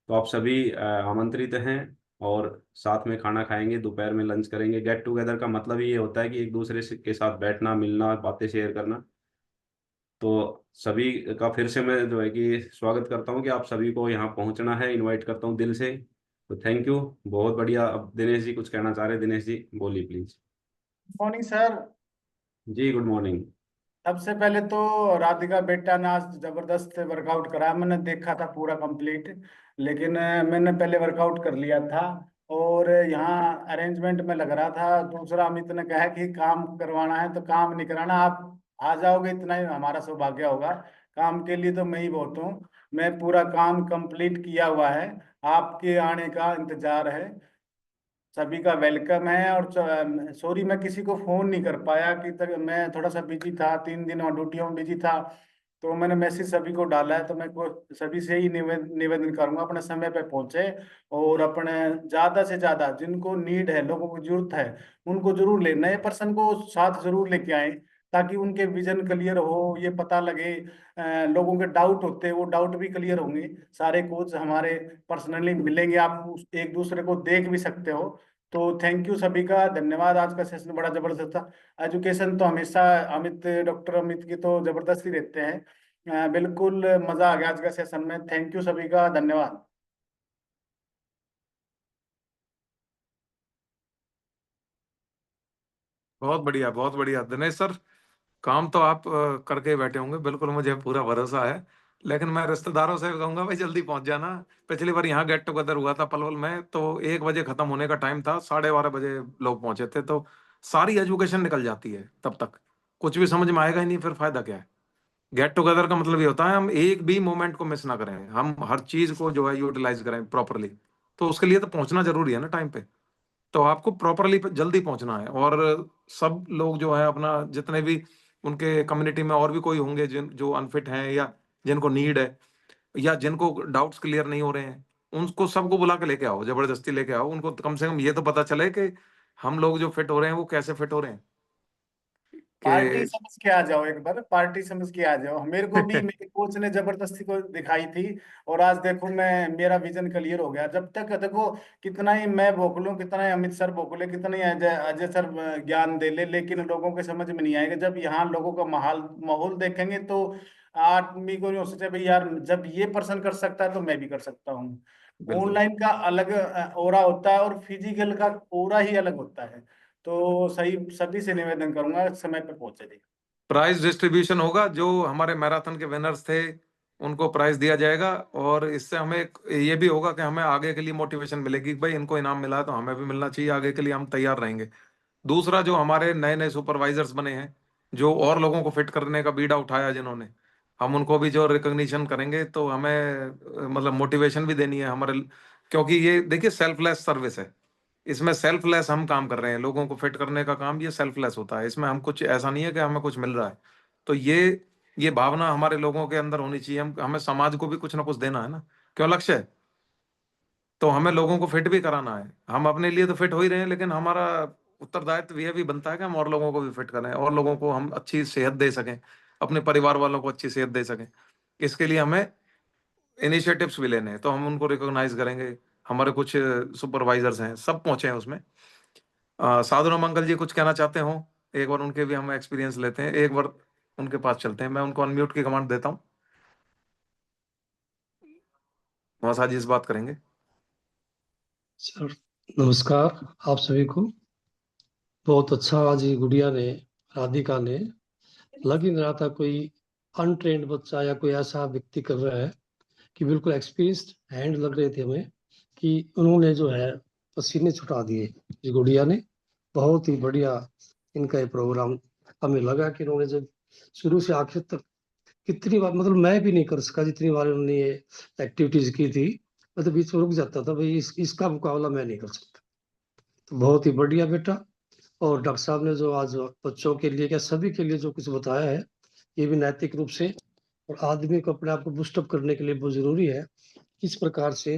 तो आप सभी आमंत्रित हैं। और साथ में खाना खाएंगे, दोपहर में लंच करेंगे। गेट टुगेदर का मतलब ही ये होता है कि एक दूसरे के साथ बैठना, मिलना, बातें शेयर करना। तो सभी का फिर से मैं जो है कि स्वागत करता हूँ कि आप सभी को यहाँ पहुँचना है, इनवाइट करता हूँ दिल से। तो थैंक यू, बहुत बढ़िया। अब दिनेश जी कुछ कहना चाह रहे हैं। दिनेश जी बोलिए प्लीज। Morning sir. जी गुड मॉर्निंग। सबसे पहले तो राधिका बेटा ने आज जबरदस्त वर्कआउट कराया, मैंने देखा था पूरा कंप्लीट। लेकिन मैंने पहले वर्कआउट कर लिया था और यहाँ अरेंजमेंट में लग रहा था। दूसरा अमित ने कहा कि काम करवाना है तो काम नहीं कराना, आप आ जाओगे इतना ही हमारा सौभाग्य होगा। काम के लिए तो मैं ही बहुत हूँ। मैं पूरा काम कंप्लीट किया हुआ है, आपके आने का इंतजार है। सभी का वेलकम है। और सॉरी मैं किसी को फोन नहीं कर पाया कि तक मैं थोड़ा सा बिजी था, 3 दिन और ड्यूटियों में बिजी था। तो मैंने मैसेज सभी को डाला है, तो मैं को सभी से ही निवेदन करूंगा अपने समय पे पहुंचे और अपने ज्यादा से ज्यादा जिनको नीड है, लोगों को जरूरत है, उनको जरूर ले, नए पर्सन को साथ जरूर लेके आए ताकि उनके विजन क्लियर हो, ये पता लगे। लोगों के डाउट होते हैं वो डाउट भी क्लियर होंगे। सारे कोच हमारे पर्सनली मिलेंगे, आप एक दूसरे को देख भी सकते हो। तो थैंक यू सभी का, धन्यवाद। आज का सेशन बड़ा जबरदस्त था। एजुकेशन तो हमेशा अमित, डॉक्टर अमित की तो जबरदस्ती रहते हैं। बिल्कुल मजा आ गया आज का सेशन में। थैंक यू सभी का, धन्यवाद। बहुत बढ़िया दिनेश सर, काम तो आप करके बैठे होंगे, बिल्कुल मुझे पूरा भरोसा है। लेकिन मैं रिश्तेदारों से कहूंगा भाई जल्दी पहुंच जाना। पिछली बार यहाँ गेट टुगेदर हुआ था पलवल में, तो 1 बजे खत्म होने का टाइम था, 12:30 बजे लोग पहुंचे थे। तो सारी एजुकेशन निकल जाती है, तब तक कुछ भी समझ में आएगा ही नहीं, फिर फायदा क्या है। गेट टुगेदर का मतलब ये होता है हम एक भी मोमेंट को मिस ना करें, हम हर चीज को जो है यूटिलाइज करें प्रॉपरली। तो उसके लिए तो पहुंचना जरूरी है ना टाइम पे। तो आपको प्रॉपरली जल्दी पहुंचना है। और सब लोग जो है अपना, जितने भी उनके कम्युनिटी में और भी कोई होंगे जिन जो अनफिट हैं या जिनको नीड है या जिनको डाउट्स क्लियर नहीं हो रहे हैं, उनको सबको बुला के लेके आओ, जबरदस्ती लेके आओ। उनको कम से कम ये तो पता चले कि हम लोग जो फिट हो रहे हैं वो कैसे फिट हो रहे हैं पार्टी कि समझ के आ जाओ, एक बार पार्टी समझ के आ जाओ। मेरे को भी मेरे कोच ने जबरदस्ती को दिखाई थी और आज देखो मैं, मेरा विजन क्लियर हो गया। जब तक देखो कितना ही मैं बोलूं, कितना ही अमित सर बोले, कितना ही अजय अजय सर ज्ञान दे ले, लेकिन लोगों के समझ में नहीं आएगा। जब यहाँ लोगों का माहौल माहौल देखेंगे तो आदमी को नहीं सोचे भाई यार, जब ये पर्सन कर सकता है तो मैं भी कर सकता हूँ। बिल्कुल। ऑनलाइन का अलग ओरा होता है और फिजिकल का ओरा ही अलग होता है। तो सही सभी से निवेदन करूंगा समय पे पहुंचे जी। प्राइज डिस्ट्रीब्यूशन होगा, जो हमारे मैराथन के विनर्स थे उनको प्राइज दिया जाएगा, और इससे हमें ये भी होगा कि हमें आगे के लिए मोटिवेशन मिलेगी कि भाई इनको इनाम मिला है तो हमें भी मिलना चाहिए, आगे के लिए हम तैयार रहेंगे। दूसरा, जो हमारे नए नए सुपरवाइजर्स बने हैं, जो और लोगों को फिट करने का बीड़ा उठाया जिन्होंने, हम उनको भी जो रिकॉग्निशन करेंगे तो हमें मतलब मोटिवेशन भी देनी है हमारे, क्योंकि ये देखिए सेल्फलेस सर्विस है, इसमें सेल्फलेस हम काम कर रहे हैं, लोगों को फिट करने का काम ये सेल्फलेस होता है, इसमें हम कुछ ऐसा नहीं है कि हमें कुछ मिल रहा है। तो ये भावना हमारे लोगों के अंदर होनी चाहिए, हमें समाज को भी कुछ ना कुछ देना है ना, क्यों लक्ष्य है। तो हमें लोगों को फिट भी कराना है, हम अपने लिए तो फिट हो ही रहे हैं, लेकिन हमारा उत्तरदायित्व यह भी बनता है कि हम और लोगों को भी फिट करें, और लोगों को हम अच्छी सेहत दे सकें, अपने परिवार वालों को अच्छी सेहत दे सकें। इसके लिए हमें इनिशिएटिव्स भी लेने हैं, तो हम उनको रिकॉग्नाइज करेंगे। हमारे कुछ सुपरवाइजर्स हैं, सब पहुंचे हैं उसमें। साधु मंगल जी कुछ कहना चाहते हो? एक बार उनके भी हम एक्सपीरियंस लेते हैं, एक बार उनके पास चलते हैं, मैं उनको अनम्यूट की कमांड देता हूँ, मौसा जी इस बात करेंगे। सर नमस्कार आप सभी को। बहुत अच्छा आज ये गुड़िया ने, राधिका ने, लग ही नहीं रहा था कोई अनट्रेंड बच्चा या कोई ऐसा व्यक्ति कर रहा है कि बिल्कुल एक्सपीरियंस्ड हैंड लग रहे थे हमें, कि उन्होंने जो है पसीने छुटा दिए। ये गुड़िया ने बहुत ही बढ़िया इनका ये प्रोग्राम, हमें लगा कि इन्होंने जब शुरू से आखिर तक कितनी बार, मतलब मैं भी नहीं कर सका जितनी बार उन्होंने ये एक्टिविटीज की थी, मैं तो बीच में रुक जाता था, भाई इसका मुकाबला मैं नहीं कर सकता। तो बहुत ही बढ़िया बेटा। और डॉक्टर साहब ने जो आज बच्चों के लिए क्या सभी के लिए जो कुछ बताया है, ये भी नैतिक रूप से और आदमी को अपने आप को बूस्टअप करने के लिए बहुत जरूरी है। किस प्रकार से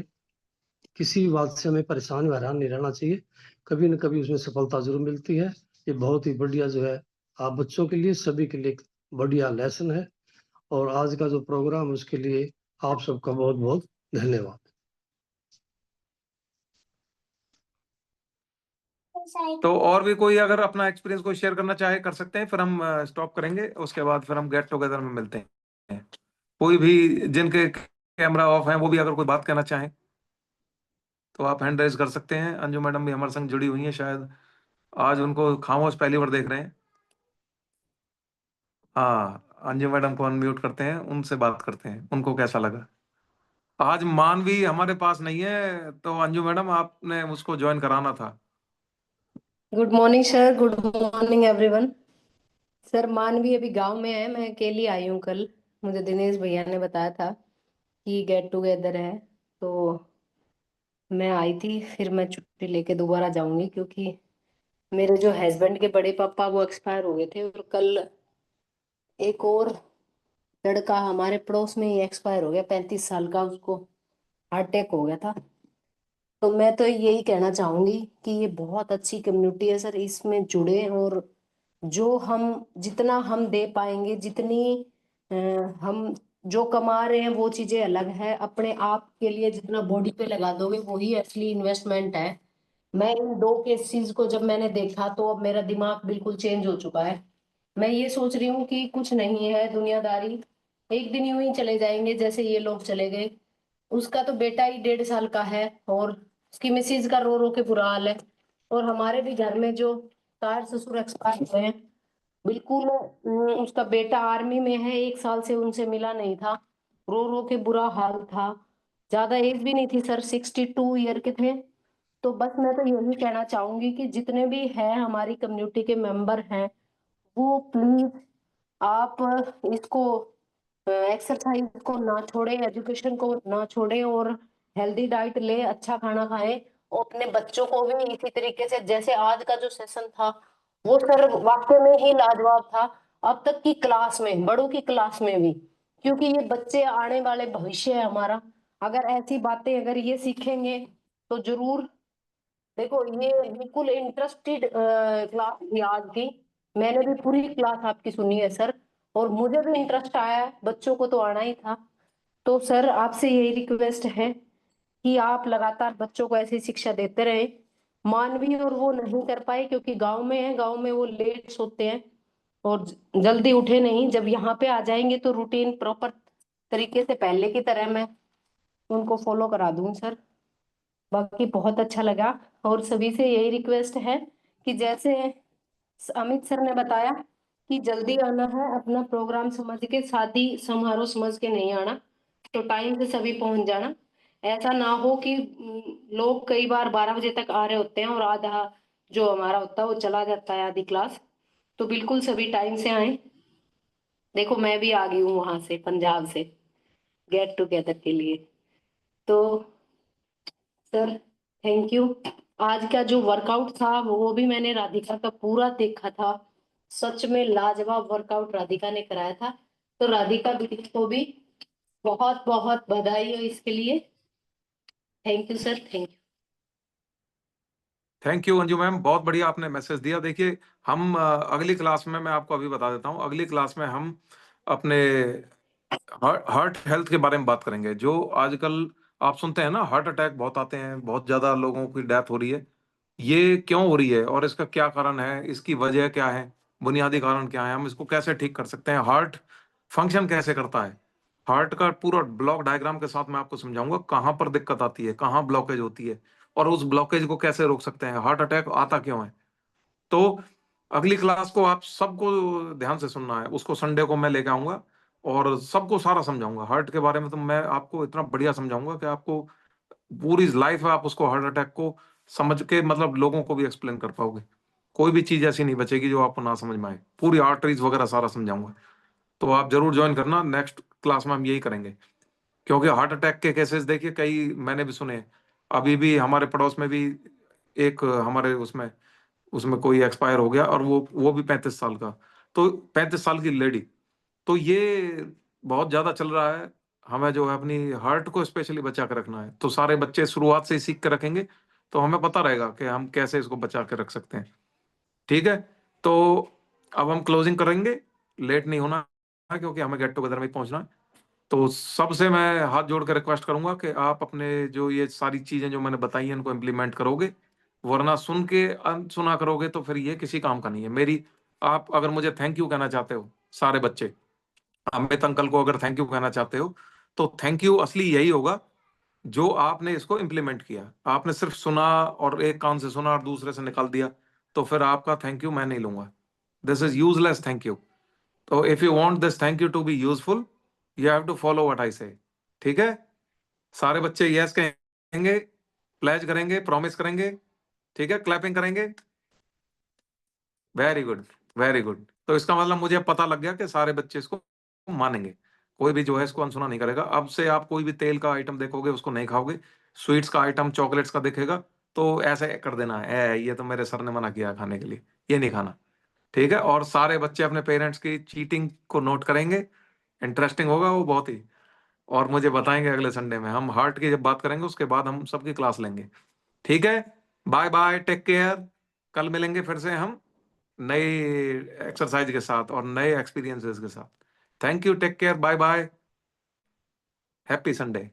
किसी भी बात से हमें परेशान व हैरान नहीं रहना चाहिए, कभी न कभी उसमें सफलता जरूर मिलती है। ये बहुत ही बढ़िया जो है आप बच्चों के लिए, सभी के लिए एक बढ़िया लेसन है। और आज का जो प्रोग्राम है उसके लिए आप सबका बहुत बहुत धन्यवाद। तो और भी कोई अगर अपना एक्सपीरियंस कोई शेयर करना चाहे कर सकते हैं, फिर हम स्टॉप करेंगे, उसके बाद फिर हम गेट टुगेदर में मिलते हैं। कोई भी जिनके कैमरा ऑफ है वो भी अगर कोई बात कहना चाहें तो आप हैंड रेज कर सकते हैं। अंजू मैडम भी हमारे संग जुड़ी हुई हैं, शायद आज उनको खामोश पहली बार देख रहे हैं। हाँ, अंजू मैडम को अनम्यूट करते हैं, उनसे बात करते हैं, उनको कैसा लगा। आज मानवी हमारे पास नहीं है, तो अंजू मैडम आपने उसको ज्वाइन कराना था। Good morning sir, good morning everyone. Sir मानवी अभी गांव में है, मैं अकेली आई हूँ। कल मुझे दिनेश भैया ने बताया था कि गेट टुगेदर है, तो मैं आई थी, फिर मैं छुट्टी लेके दोबारा जाऊंगी, क्योंकि मेरे जो हस्बैंड के बड़े पापा वो एक्सपायर हो गए थे, और कल एक और लड़का हमारे पड़ोस में ही एक्सपायर हो गया, 35 साल का, उसको हार्ट अटैक हो गया था। तो मैं तो यही कहना चाहूंगी कि ये बहुत अच्छी कम्युनिटी है सर, इसमें जुड़े, और जो हम जितना हम दे पाएंगे, जितनी हम जो कमा रहे हैं वो चीजें अलग है, अपने आप के लिए जितना बॉडी पे लगा दोगे वही असली इन्वेस्टमेंट है। मैं इन दो केसेस को जब मैंने देखा तो अब मेरा दिमाग बिल्कुल चेंज हो चुका है। मैं ये सोच रही हूँ कि कुछ नहीं है दुनियादारी, एक दिन यूं ही चले जाएंगे जैसे ये लोग चले गए। उसका तो बेटा ही 1.5 साल का है, और उसकी मिसेज का रो रो के बुरा हाल है। और हमारे भी घर में जो तार ससुर एक्सपायर हुए हैं, बिल्कुल उसका बेटा आर्मी में है, 1 साल से उनसे मिला नहीं था, रो रो के बुरा हाल था। ज्यादा एज भी नहीं थी सर, 62 ईयर के थे। तो बस मैं तो यही कहना चाहूंगी कि जितने भी हैं हमारी कम्युनिटी के मेंबर हैं, वो प्लीज आप इसको एक्सरसाइज को ना छोड़े, एजुकेशन को ना छोड़े, और हेल्दी डाइट ले, अच्छा खाना खाएं, और अपने बच्चों को भी इसी तरीके से, जैसे आज का जो सेशन था वो सर वाकई में ही लाजवाब था। अब तक की क्लास में, बड़ों की क्लास में भी, क्योंकि ये बच्चे आने वाले भविष्य है हमारा। अगर ऐसी बातें अगर ये सीखेंगे तो जरूर, देखो ये बिल्कुल इंटरेस्टेड क्लास थी आज की, मैंने भी पूरी क्लास आपकी सुनी है सर, और मुझे भी इंटरेस्ट आया है, बच्चों को तो आना ही था। तो सर आपसे यही रिक्वेस्ट है कि आप लगातार बच्चों को ऐसी शिक्षा देते रहे। मानवी और वो नहीं कर पाए क्योंकि गांव में है, गांव में वो लेट सोते हैं और जल्दी उठे नहीं। जब यहाँ पे आ जाएंगे तो रूटीन प्रॉपर तरीके से पहले की तरह मैं उनको फॉलो करा दूंगी सर। बाकी बहुत अच्छा लगा, और सभी से यही रिक्वेस्ट है कि जैसे अमित सर ने बताया कि जल्दी आना है, अपना प्रोग्राम समझ के, शादी समारोह समझ के नहीं आना, तो टाइम से सभी पहुंच जाना। ऐसा ना हो कि लोग कई बार 12 बजे तक आ रहे होते हैं और आधा जो हमारा होता है वो चला जाता है, आधी क्लास। तो बिल्कुल सभी टाइम से आए। देखो मैं भी आ गई हूँ वहां से, पंजाब से, गेट टुगेदर के लिए। तो सर थैंक यू। आज का जो वर्कआउट था वो भी मैंने राधिका का पूरा देखा था, सच में लाजवाब वर्कआउट राधिका ने कराया था। तो राधिका को भी बहुत बहुत बधाई हो इसके लिए। Thank you sir, thank you. Thank you Anju ma'am, बहुत बढ़िया आपने मैसेज दिया। देखिए हम अगली क्लास में, मैं आपको अभी बता देता हूँ, अगली क्लास में हम अपने हार्ट हेल्थ के बारे में बात करेंगे। जो आजकल आप सुनते हैं ना, हार्ट अटैक बहुत आते हैं, बहुत ज्यादा लोगों की डेथ हो रही है। ये क्यों हो रही है और इसका क्या कारण है, इसकी वजह क्या है, बुनियादी कारण क्या है, हम इसको कैसे ठीक कर सकते हैं, हार्ट फंक्शन कैसे करता है, हार्ट का पूरा ब्लॉक डायग्राम के साथ मैं आपको समझाऊंगा कहाँ पर दिक्कत आती है, कहाँ ब्लॉकेज होती है, और उस ब्लॉकेज को कैसे रोक सकते हैं, हार्ट अटैक आता क्यों है। तो अगली क्लास को आप सबको ध्यान से सुनना है, उसको संडे को मैं लेके आऊंगा और सबको सारा समझाऊंगा हार्ट के बारे में। तो मैं आपको इतना बढ़िया समझाऊंगा कि आपको पूरी लाइफ है आप उसको, हार्ट अटैक को समझ के मतलब लोगों को भी एक्सप्लेन कर पाओगे। कोई भी चीज ऐसी नहीं बचेगी जो आपको ना समझ में आए, पूरी आर्टरीज वगैरह सारा समझाऊंगा। तो आप जरूर ज्वाइन करना, नेक्स्ट क्लास में हम यही करेंगे। क्योंकि हार्ट अटैक के केसेस देखिए कई मैंने भी सुने। अभी भी हमारे पड़ोस में भी एक हमारे उसमें उसमें कोई एक्सपायर हो गया, और वो भी 35 साल का। तो 35 साल की लेडी। तो ये बहुत ज्यादा चल रहा है। हमें जो है अपनी हार्ट को स्पेशली बचा के रखना है। तो सारे बच्चे शुरुआत से ही सीख के रखेंगे तो हमें पता रहेगा कि हम कैसे इसको बचा के रख सकते हैं। ठीक है, तो अब हम क्लोजिंग करेंगे, लेट नहीं होना है क्योंकि हमें गेट टुगेदर में पहुंचना है। तो सबसे मैं हाथ जोड़ कर रिक्वेस्ट करूंगा कि आप अपने जो ये सारी चीजें जो मैंने बताई हैं इनको इम्प्लीमेंट करोगे, वरना सुन के अनसुना करोगे तो फिर ये किसी काम का नहीं है। मेरी, आप अगर मुझे थैंक यू कहना चाहते हो, सारे बच्चे अमित अंकल को अगर थैंक यू कहना चाहते हो, तो थैंक यू असली यही होगा जो आपने इसको इम्प्लीमेंट किया। आपने सिर्फ सुना और एक कान से सुना और दूसरे से निकाल दिया, तो फिर आपका थैंक यू मैं नहीं लूंगा। This is useless thank you. तो if you want this thank you to be useful, you have to follow what I say. ठीक है, सारे बच्चे यस कहेंगे, प्लेज करेंगे, प्रॉमिस करेंगे। ठीक है, क्लैपिंग करेंगे। Very good, very good. तो इसका मतलब मुझे पता लग गया कि सारे बच्चे इसको मानेंगे। कोई भी जो है इसको अनसुना नहीं करेगा। अब से आप कोई भी तेल का आइटम देखोगे उसको नहीं खाओगे, स्वीट्स का आइटम, चॉकलेट्स का दिखेगा तो ऐसे कर देना है, ये तो मेरे सर ने मना किया खाने के लिए, ये नहीं खाना। ठीक है, और सारे बच्चे अपने पेरेंट्स की चीटिंग को नोट करेंगे। इंटरेस्टिंग होगा वो बहुत ही, और मुझे बताएंगे अगले संडे में। हम हार्ट की जब बात करेंगे उसके बाद हम सबकी क्लास लेंगे। ठीक है, बाय बाय, टेक केयर। कल मिलेंगे फिर से हम नई एक्सरसाइज के साथ और नए एक्सपीरियंसेस के साथ। Thank you, take care, bye bye, happy Sunday.